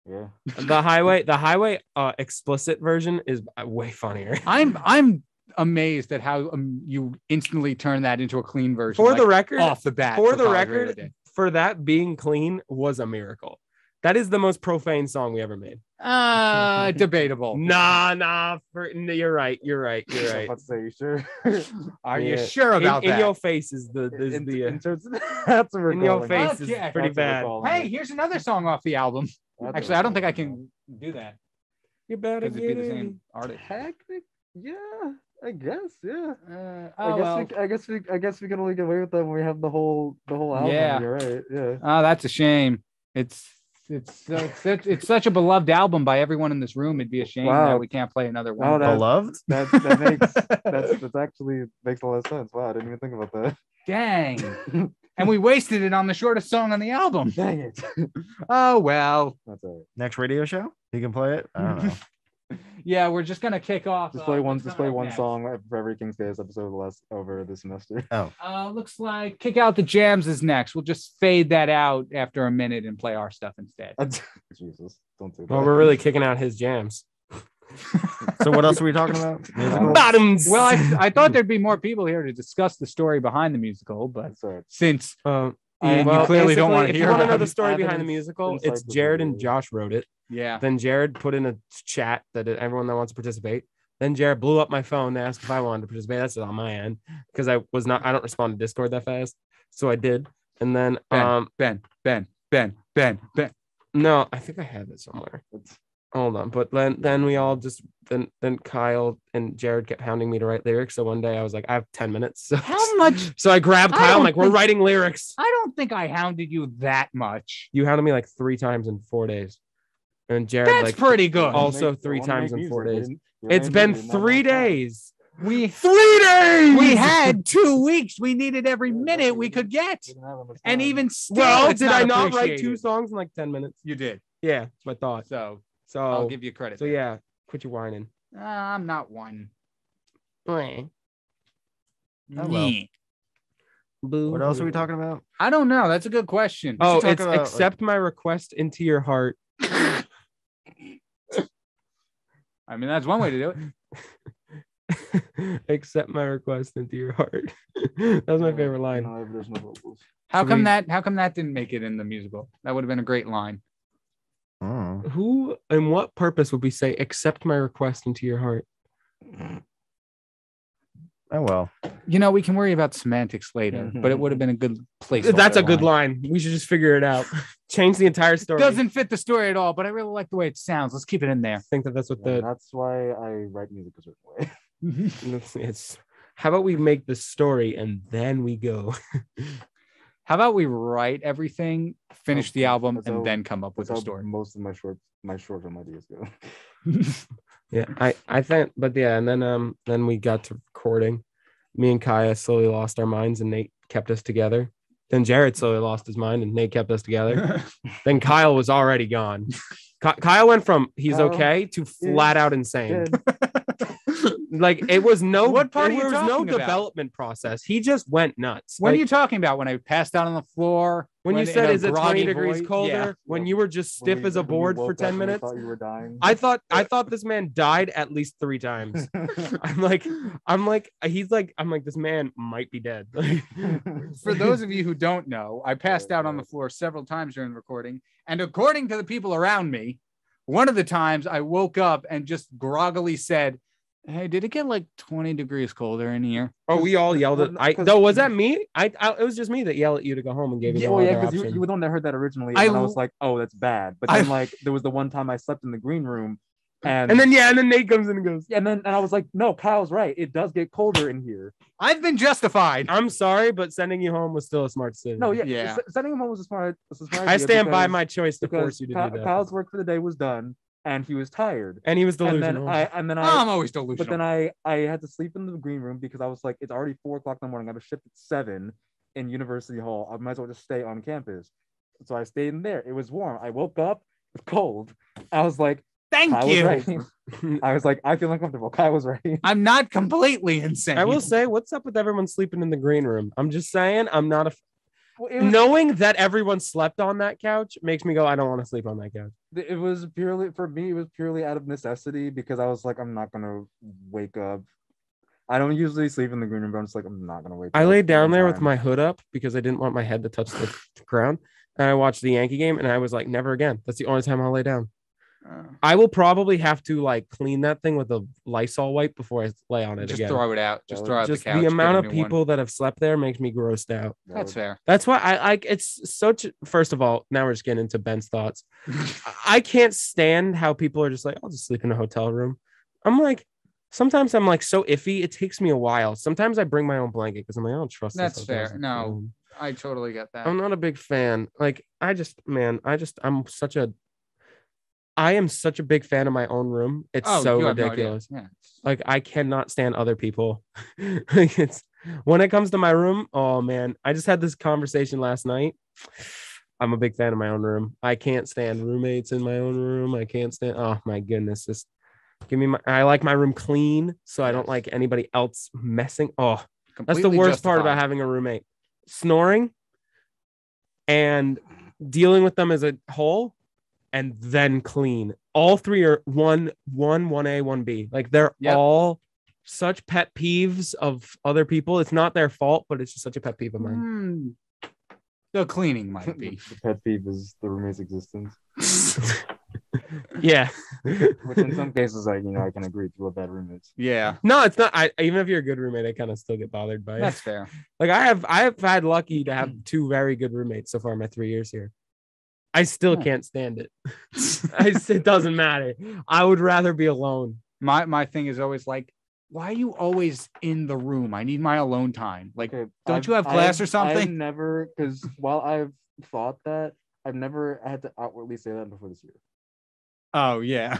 Speaker 4: Yeah.
Speaker 2: The Highway explicit version is way funnier.
Speaker 1: I'm amazed at how you instantly turn that into a clean version.
Speaker 2: For
Speaker 1: like,
Speaker 2: the record,
Speaker 1: off the bat.
Speaker 2: for the
Speaker 1: College Radio
Speaker 2: record,
Speaker 1: Day.
Speaker 2: for that being clean was a miracle. That is the most profane song we ever made.
Speaker 1: Debatable.
Speaker 2: Nah. You're right.
Speaker 4: I was about to say, you sure?
Speaker 1: Are you
Speaker 2: Yeah.
Speaker 1: sure about
Speaker 2: in
Speaker 1: that?
Speaker 2: your face is the
Speaker 4: in terms of, that's what we're
Speaker 2: in your
Speaker 4: calling
Speaker 2: face
Speaker 4: it.
Speaker 2: is
Speaker 1: Okay.
Speaker 2: pretty
Speaker 4: That's what we're
Speaker 2: bad.
Speaker 4: calling
Speaker 1: Hey,
Speaker 4: it.
Speaker 1: here's another song off the album.
Speaker 4: That's what
Speaker 1: Actually,
Speaker 4: we're
Speaker 1: I don't think I
Speaker 4: calling
Speaker 1: can do that
Speaker 2: You better
Speaker 1: because it'd be
Speaker 2: get
Speaker 1: the
Speaker 2: in.
Speaker 1: same artist.
Speaker 4: Technic, yeah, I guess, yeah.
Speaker 1: Oh,
Speaker 4: I guess we can only get away with that when we have the whole album.
Speaker 1: Yeah.
Speaker 4: You're right. Yeah.
Speaker 1: Oh, that's a shame. It's It's such a beloved album by everyone in this room. It'd be a shame that we can't play another one.
Speaker 4: Wow,
Speaker 3: Beloved?
Speaker 4: That's actually makes a lot of sense. Wow, I didn't even think about that.
Speaker 1: Dang. And we wasted it on the shortest song on the album.
Speaker 4: Dang it.
Speaker 1: Oh well.
Speaker 4: That's all right.
Speaker 3: Next radio show? You can play it? I don't know.
Speaker 1: Yeah, we're just gonna kick off.
Speaker 4: Display one song for every King's Case episode over the semester.
Speaker 3: Oh.
Speaker 1: Looks like Kick Out the Jams is next. We'll just fade that out after a minute and play our stuff instead.
Speaker 4: Jesus, don't do that.
Speaker 2: Well, we're really kicking out his jams.
Speaker 3: So what else are we talking about? Musical?
Speaker 2: Bottoms.
Speaker 1: Well, I thought there'd be more people here to discuss the story behind the musical, but since you clearly don't want to hear
Speaker 2: if you want to
Speaker 1: about
Speaker 2: know the
Speaker 1: it.
Speaker 2: story behind the musical, it's Jared and Josh wrote it.
Speaker 1: Yeah.
Speaker 2: Then Jared put in a chat that everyone that wants to participate. Then Jared blew up my phone to ask if I wanted to participate. That's on my end because I don't respond to Discord that fast. So I did. And then
Speaker 1: Ben.
Speaker 2: No, I think I have it somewhere. Hold on. But then we all just then Kyle and Jared kept hounding me to write lyrics. So one day I was like, I have 10 minutes. So,
Speaker 1: How much?
Speaker 2: So I grabbed Kyle. I'm like, we're writing lyrics.
Speaker 1: I don't think I hounded you that much.
Speaker 2: You hounded me like 3 times in 4 days. And Jared,
Speaker 1: That's
Speaker 2: like,
Speaker 1: pretty good.
Speaker 2: Also 3 times in 4 days. It's been 3 days.
Speaker 1: 3
Speaker 2: days.
Speaker 1: We had 2 weeks. We needed every minute we could get. And even still,
Speaker 2: well,
Speaker 1: it's
Speaker 2: did I not write
Speaker 1: appreciated.
Speaker 2: 2 songs in like 10 minutes?
Speaker 1: You did.
Speaker 2: Yeah, that's what I thought.
Speaker 1: So
Speaker 2: I'll
Speaker 1: give you credit.
Speaker 2: So yeah, quit your whining.
Speaker 1: I'm not one.
Speaker 2: Oh,
Speaker 3: well.
Speaker 2: Boo.
Speaker 3: What else are we talking about?
Speaker 1: I don't know. That's a good question.
Speaker 2: Oh,
Speaker 3: talk
Speaker 2: it's
Speaker 3: about,
Speaker 2: accept my request into your heart.
Speaker 1: I mean, that's one way to do it.
Speaker 2: Accept my request into your heart. That was my favorite line.
Speaker 4: There's no vocals.
Speaker 1: How come that didn't make it in the musical? That would have been a great line.
Speaker 3: Oh.
Speaker 2: Who and what purpose would we say accept my request into your heart?
Speaker 3: Oh well.
Speaker 1: You know, we can worry about semantics later, but it would have been a good place.
Speaker 2: That's a good line. We should just figure it out. Change the entire story.
Speaker 1: It doesn't fit the story at all, but I really like the way it sounds. Let's keep it in there.
Speaker 2: I think that's what
Speaker 4: That's why I write music a certain way.
Speaker 2: it's. How about we make the story and then we go?
Speaker 1: How about we write everything, finish the album, and
Speaker 4: how-
Speaker 1: then come up with a story?
Speaker 4: Most of my short-term ideas go.
Speaker 2: Yeah, I think, but yeah, and then we got to recording. Me and Kaya slowly lost our minds, and Nate kept us together. Then Jared slowly lost his mind, and Nate kept us together. Then Kyle was already gone. Kyle went from he's okay to flat out insane. Like it was no
Speaker 1: What part are you
Speaker 2: there was no
Speaker 1: talking about?
Speaker 2: development process. He just went nuts.
Speaker 1: What
Speaker 2: Like,
Speaker 1: are you talking about? When I passed out on the floor?
Speaker 2: when you
Speaker 1: in
Speaker 2: said
Speaker 1: a
Speaker 2: is it 20
Speaker 1: groggy
Speaker 2: degrees
Speaker 1: voice?
Speaker 2: colder?
Speaker 1: Yeah.
Speaker 2: When you were just stiff as a board for 10 minutes?
Speaker 4: Thought you were dying.
Speaker 2: I thought this man died at least 3 times. I'm like, this man might be dead.
Speaker 1: For those of you who don't know, I passed out on the floor several times during the recording. And according to the people around me, one of the times I woke up and just groggily said, "Hey, did it get like 20 degrees colder in here?"
Speaker 2: Oh, we all yelled at. Was that me? It was just me that yelled at you to go home and gave you the other
Speaker 4: because
Speaker 2: option.
Speaker 4: you were the one that heard that originally, and I was like, "Oh, that's bad." But then, there was the one time I slept in the green room, and
Speaker 2: then Nate comes in and goes,
Speaker 4: and I was like, "No, Kyle's right. It does get colder in here."
Speaker 1: I've been justified.
Speaker 2: I'm sorry, but sending you home was still a smart decision.
Speaker 4: No,
Speaker 1: Yeah.
Speaker 4: Sending him home was a smart
Speaker 2: I
Speaker 4: idea
Speaker 2: stand by
Speaker 4: because-
Speaker 2: my choice to
Speaker 4: because
Speaker 2: force you to do that.
Speaker 4: Kyle's work for the day was done, and he was tired.
Speaker 2: And he was
Speaker 4: And
Speaker 2: delusional.
Speaker 4: then
Speaker 1: I'm always delusional.
Speaker 4: But then I had to sleep in the green room because I was like, it's already 4:00 in the morning. I have a shift at 7 in University Hall. I might as well just stay on campus. So I stayed in there. It was warm. I woke up, it was cold. I was like,
Speaker 1: Thank
Speaker 4: Kyle
Speaker 1: you.
Speaker 4: was right. I was like, I feel uncomfortable. Kyle was right.
Speaker 1: I'm not completely insane.
Speaker 2: I will say, what's up with everyone sleeping in the green room? I'm just saying, I'm not a.
Speaker 4: Well, it was,
Speaker 2: Knowing that everyone slept on that couch makes me go, I don't want to sleep on that couch.
Speaker 4: it was purely for me. It was purely out of necessity because I was like, I'm not gonna wake up. I don't usually sleep in the green room, but I'm just like, I'm not gonna wake up.
Speaker 2: I laid down
Speaker 4: in
Speaker 2: there with
Speaker 4: time.
Speaker 2: my hood up because I didn't want my head to touch the ground. And I watched the Yankee game and I was like, never again. That's the only time I'll lay down. I will probably have to like clean that thing with a Lysol wipe before I lay on it
Speaker 1: just
Speaker 2: again.
Speaker 1: throw it out. Just throw out
Speaker 2: Just
Speaker 1: the couch.
Speaker 2: the amount
Speaker 1: get
Speaker 2: of
Speaker 1: a new one.
Speaker 2: people that have slept there makes me grossed out.
Speaker 1: That's fair.
Speaker 2: That's why I like it's such. First of all, now we're just getting into Ben's thoughts. I can't stand how people are just like, I'll just sleep in a hotel room. I'm like, sometimes I'm like so iffy. It takes me a while. Sometimes I bring my own blanket because I'm like, I don't trust.
Speaker 1: That's
Speaker 2: this
Speaker 1: fair.
Speaker 2: hotel.
Speaker 1: No. I totally get that.
Speaker 2: I'm not a big fan. Like, I am such a big fan of my own room. It's so ridiculous.
Speaker 1: No, yeah.
Speaker 2: Like, I cannot stand other people. Like, it's when it comes to my room. Oh man, I just had this conversation last night. I'm a big fan of my own room. I can't stand roommates in my own room. I can't stand. Oh my goodness, just give me I like my room clean, so I don't like anybody else messing. Oh, that's the worst part about having a roommate. Snoring and dealing with them as a whole, and then clean. All three are 1A, 1B. Like, they're all such pet peeves of other people. It's not their fault, but it's just such a pet peeve of mine.
Speaker 1: The cleaning might be.
Speaker 4: The pet peeve is the roommate's existence.
Speaker 2: Yeah.
Speaker 4: Which in some cases, I can agree to a bad roommates.
Speaker 1: Yeah.
Speaker 2: No, it's not. Even if you're a good roommate, I kind of still get bothered by it.
Speaker 1: That's fair.
Speaker 2: Like, I have had lucky to have 2 very good roommates so far in my 3 years here. I still can't stand it. It doesn't matter. I would rather be alone.
Speaker 1: My thing is always like, why are you always in the room? I need my alone time. Like, don't you have class or something?
Speaker 4: I've never, because while I've thought that, I've never had to outwardly say that before this year.
Speaker 1: Oh, yeah.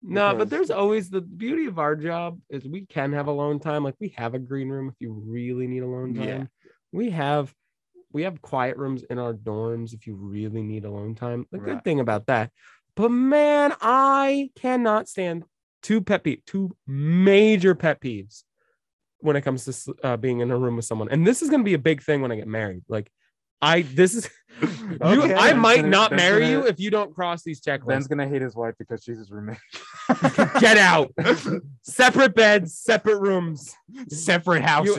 Speaker 2: No, but there's always the beauty of our job is we can have alone time. Like, we have a green room if you really need alone time.
Speaker 1: Yeah.
Speaker 2: We have quiet rooms in our dorms if you really need alone time. The good
Speaker 1: Right.
Speaker 2: thing about that. But man, I cannot stand two major pet peeves when it comes to being in a room with someone. And this is going to be a big thing when I get married. Like, I might not marry you if you don't cross these checklists.
Speaker 4: Ben's gonna hate his wife because she's his roommate.
Speaker 2: Get out. Separate beds, separate rooms,
Speaker 1: Separate houses.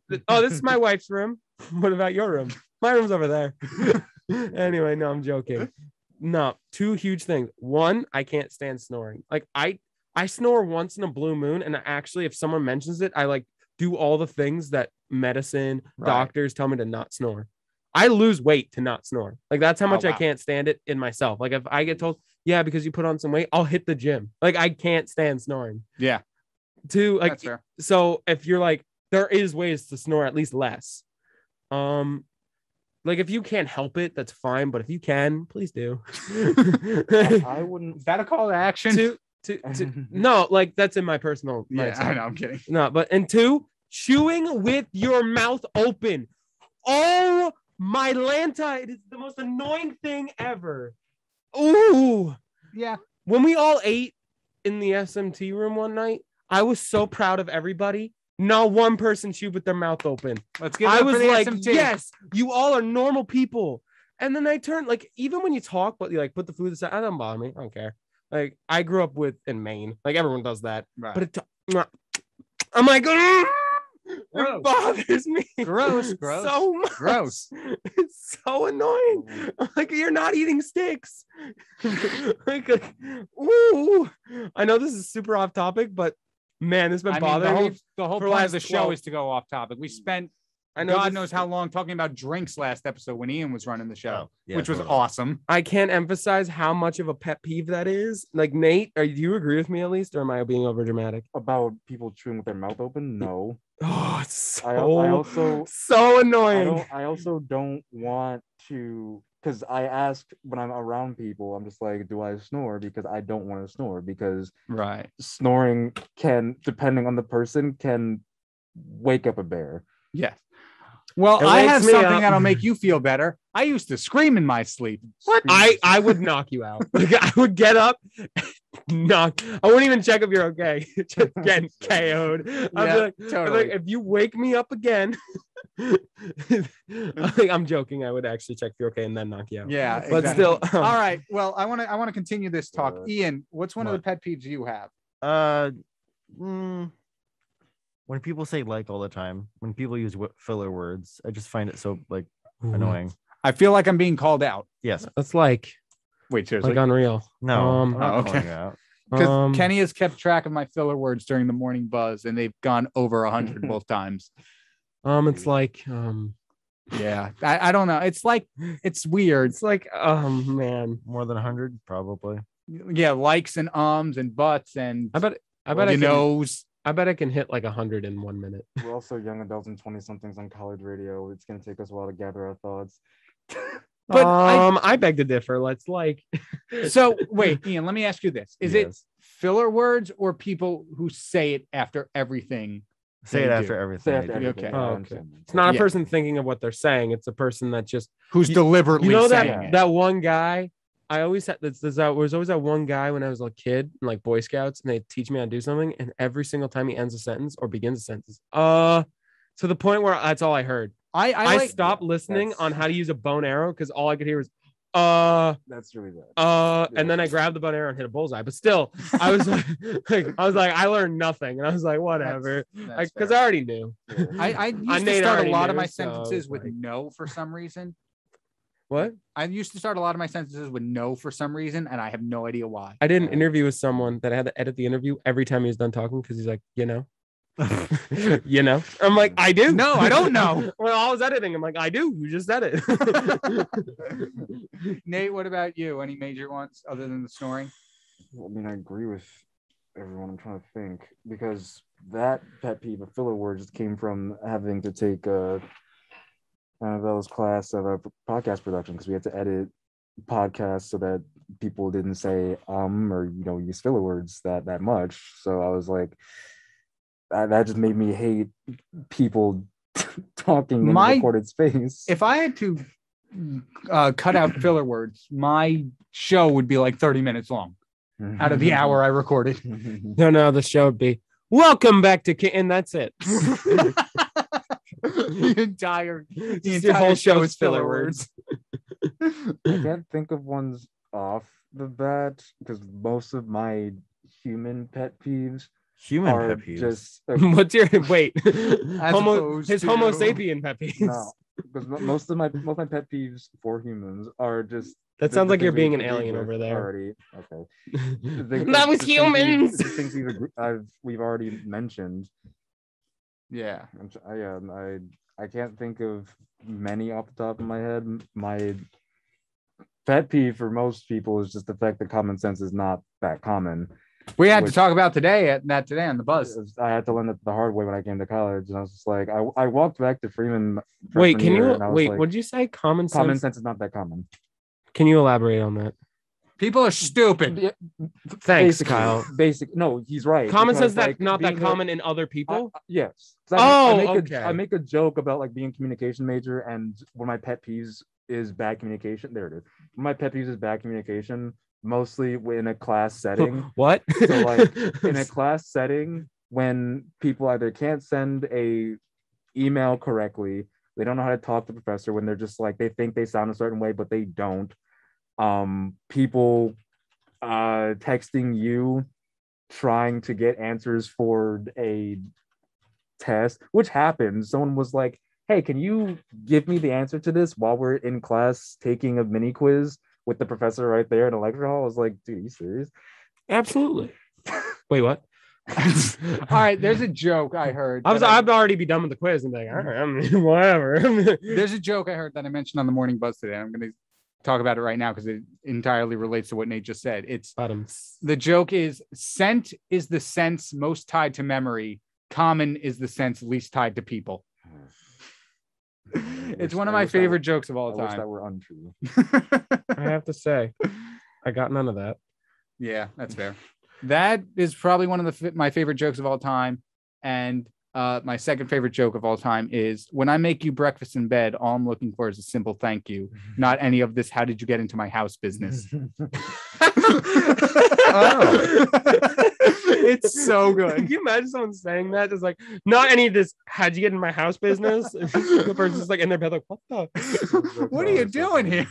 Speaker 2: This is my wife's room. What about your room? My room's over there. Anyway, no, I'm joking. No, 2 huge things. One, I can't stand snoring. Like, I snore once in a blue moon, and actually, if someone mentions it, I like do all the things that medicine doctors tell me to not snore. I lose weight to not snore. Like, that's how much I can't stand it in myself. Like, if I get told, yeah, because you put on some weight, I'll hit the gym. Like, I can't stand snoring.
Speaker 1: Yeah.
Speaker 2: 2, like,
Speaker 1: That's fair.
Speaker 2: So if you're like, there is ways to snore at least less. Like, if you can't help it, that's fine. But if you can, please do.
Speaker 4: I wouldn't.
Speaker 1: Is that a call to action?
Speaker 2: No, like, that's in my personal.
Speaker 1: Yeah, I know. I'm kidding.
Speaker 2: No, but and 2, chewing with your mouth open. Oh my Lanta, it is the most annoying thing ever. Ooh.
Speaker 1: Yeah.
Speaker 2: When we all ate in the SMT room one night, I was so proud of everybody. Not one person chewed with their mouth open.
Speaker 1: Let's give it up for the SMT.
Speaker 2: Yes, you all are normal people. And then I turned, like, even when you talk, but you like put the food aside, I don't bother me. I don't care. Like, I grew up in Maine. Like, everyone does that.
Speaker 1: Right.
Speaker 2: But I'm like, it bothers me.
Speaker 1: Gross.
Speaker 2: So much.
Speaker 1: Gross.
Speaker 2: It's so annoying. Like, you're not eating sticks. like, ooh. I know this is super off topic, but man, this has been bothering me.
Speaker 1: The whole point of the show is to go off topic. We spent God knows how long talking about drinks last episode when Ian was running the show, which was awesome.
Speaker 2: I can't emphasize how much of a pet peeve that is. Like, Nate, do you agree with me at least, or am I being over dramatic?
Speaker 4: About people chewing with their mouth open? No.
Speaker 2: Oh, it's so,
Speaker 4: I also
Speaker 2: so annoying.
Speaker 4: I also don't want to, because I ask when I'm around people, I'm just like, do I snore? Because I don't want to snore, because snoring can, depending on the person, can wake up a bear.
Speaker 1: Yes. Well, I have something that'll make you feel better. I used to scream in my sleep.
Speaker 2: What? I would knock you out. Like, I would get up, knock. I wouldn't even check if you're okay. Just getting KO'd. I'd be like, if you wake me up again, I'm joking. I would actually check if you're okay and then knock you out.
Speaker 1: Yeah,
Speaker 2: but still.
Speaker 1: All right. Well, I want to continue this talk. Ian, what's one of the pet peeves you have?
Speaker 3: When people say like all the time, when people use filler words, I just find it so annoying.
Speaker 1: I feel like I'm being called out.
Speaker 3: Yes.
Speaker 2: That's like,
Speaker 1: wait, seriously?
Speaker 2: Like unreal.
Speaker 3: No.
Speaker 1: Okay. Because Kenny has kept track of my filler words during the morning buzz, and they've gone over 100 both times.
Speaker 2: It's like,
Speaker 1: yeah, I don't know. It's like, it's weird.
Speaker 2: It's like, man,
Speaker 3: more than 100 probably.
Speaker 1: Yeah, likes and ums and buts and
Speaker 2: I bet
Speaker 1: knows.
Speaker 2: I bet I can hit like 100 in 1 minute.
Speaker 4: We're also young adults and 20-somethings on college radio. It's going to take us a while to gather our thoughts.
Speaker 1: But
Speaker 2: I beg to differ. Let's like.
Speaker 1: So wait, Ian, let me ask you this: Is it filler words or people who say it after everything?
Speaker 3: Say it after everything.
Speaker 1: Okay.
Speaker 2: Oh, okay. It's not a person thinking of what they're saying. It's a person that just
Speaker 1: who's deliberately saying it.
Speaker 2: That one guy. I always had there was always that one guy when I was a kid in like Boy Scouts, and they'd teach me how to do something, and every single time he ends a sentence or begins a sentence, to the point where that's all I heard. I stopped listening on how to use a bow and arrow because all I could hear was
Speaker 4: that's really bad.
Speaker 2: And then I grabbed the bow and arrow and hit a bullseye. But still, I was like, I learned nothing, and I was like, whatever, because I already knew.
Speaker 1: Yeah. I used to start a lot of my sentences with no for some reason.
Speaker 2: What?
Speaker 1: I used to start a lot of my sentences with no for some reason, and I have no idea why.
Speaker 2: I did an interview with someone that I had to edit the interview every time he was done talking because he's like, you know. I'm like, I do.
Speaker 1: No, I don't know.
Speaker 2: Well, I was editing. I'm like, I do. You just said it.
Speaker 1: Nate, what about you? Any major ones other than the snoring?
Speaker 4: Well, I mean, I agree with everyone. I'm trying to think because that pet peeve of filler words just came from having to take Annabella's class of podcast production because we had to edit podcasts so that people didn't say or use filler words that much. So I was like, that just made me hate people talking in a recorded space.
Speaker 1: If I had to cut out filler words, my show would be like 30 minutes long out of the hour I recorded.
Speaker 2: No, the show would be welcome back to and that's it.
Speaker 1: the entire
Speaker 2: whole show is filler words.
Speaker 4: I can't think of ones off the bat because most of my human pet peeves are just
Speaker 2: what's your wait his homo sapien pet peeves.
Speaker 4: No, because most of my pet peeves for humans are just
Speaker 2: that sounds like you're being an alien over there
Speaker 4: already. Okay.
Speaker 2: That was humans.
Speaker 4: Things we've already mentioned.
Speaker 1: Yeah.
Speaker 4: I can't think of many off the top of my head. My pet peeve for most people is just the fact that common sense is not that common.
Speaker 1: We had to talk about today on the bus.
Speaker 4: I had to learn it the hard way when I came to college, and I was just like, I walked back to Freeman.
Speaker 2: Wait, can you wait? Like, what did you say? Common sense.
Speaker 4: Common sense is not that common.
Speaker 2: Can you elaborate on that?
Speaker 1: People are stupid.
Speaker 2: Thanks, Kyle.
Speaker 4: No, he's right.
Speaker 2: Common sense that not that common in other people.
Speaker 4: Yes.
Speaker 2: Okay.
Speaker 4: I make a joke about like being a communication major, and one of my pet peeves is bad communication. There it is. One of my pet peeves is bad communication. Mostly in a class setting.
Speaker 2: What?
Speaker 4: So like in a class setting, when people either can't send a email correctly, they don't know how to talk to the professor, when they're just like, they think they sound a certain way, but they don't. People texting you, trying to get answers for a test, which happens. Someone was like, hey, can you give me the answer to this while we're in class taking a mini quiz with the professor right there in the lecture hall? I was like, dude, are you serious?
Speaker 2: Absolutely. Wait, what?
Speaker 1: All right, there's a joke I heard.
Speaker 2: I'd already be done with the quiz and be like, all right, I mean, whatever.
Speaker 1: There's a joke I heard that I mentioned on the morning buzz today. I'm going to talk about it right now because it entirely relates to what Nate just said. The joke is scent is the sense most tied to memory. Common is the sense least tied to people. It's one of my favorite jokes of all time.
Speaker 4: I wish that were untrue.
Speaker 2: I have to say, I got none of that.
Speaker 1: Yeah, that's fair. That is probably one of my favorite jokes of all time. And my second favorite joke of all time is when I make you breakfast in bed, all I'm looking for is a simple thank you, not any of this how did you get into my house business.
Speaker 2: Oh.
Speaker 1: It's so good.
Speaker 2: Can you imagine someone saying that? Just like, not any of this how'd you get in my house business. The person's like in their bed like, what the
Speaker 1: what are you doing here?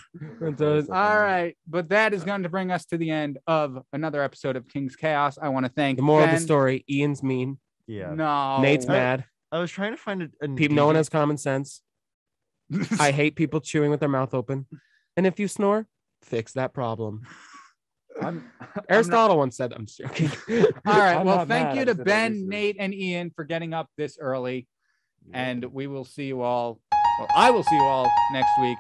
Speaker 1: All right, but that is going to bring us to the end of another episode of King's Chaos. I want to thank
Speaker 2: the moral
Speaker 1: Ben.
Speaker 2: of the story. Ian's mean.
Speaker 3: Yeah.
Speaker 1: No.
Speaker 2: Nate's mad.
Speaker 3: I was trying to find a
Speaker 2: no one has common sense. I hate people chewing with their mouth open. And if you snore, fix that problem. Aristotle once said, I'm joking.
Speaker 1: All right. Well, thank you to Ben, Nate, and Ian for getting up this early. And we will see you all. Well, I will see you all next week.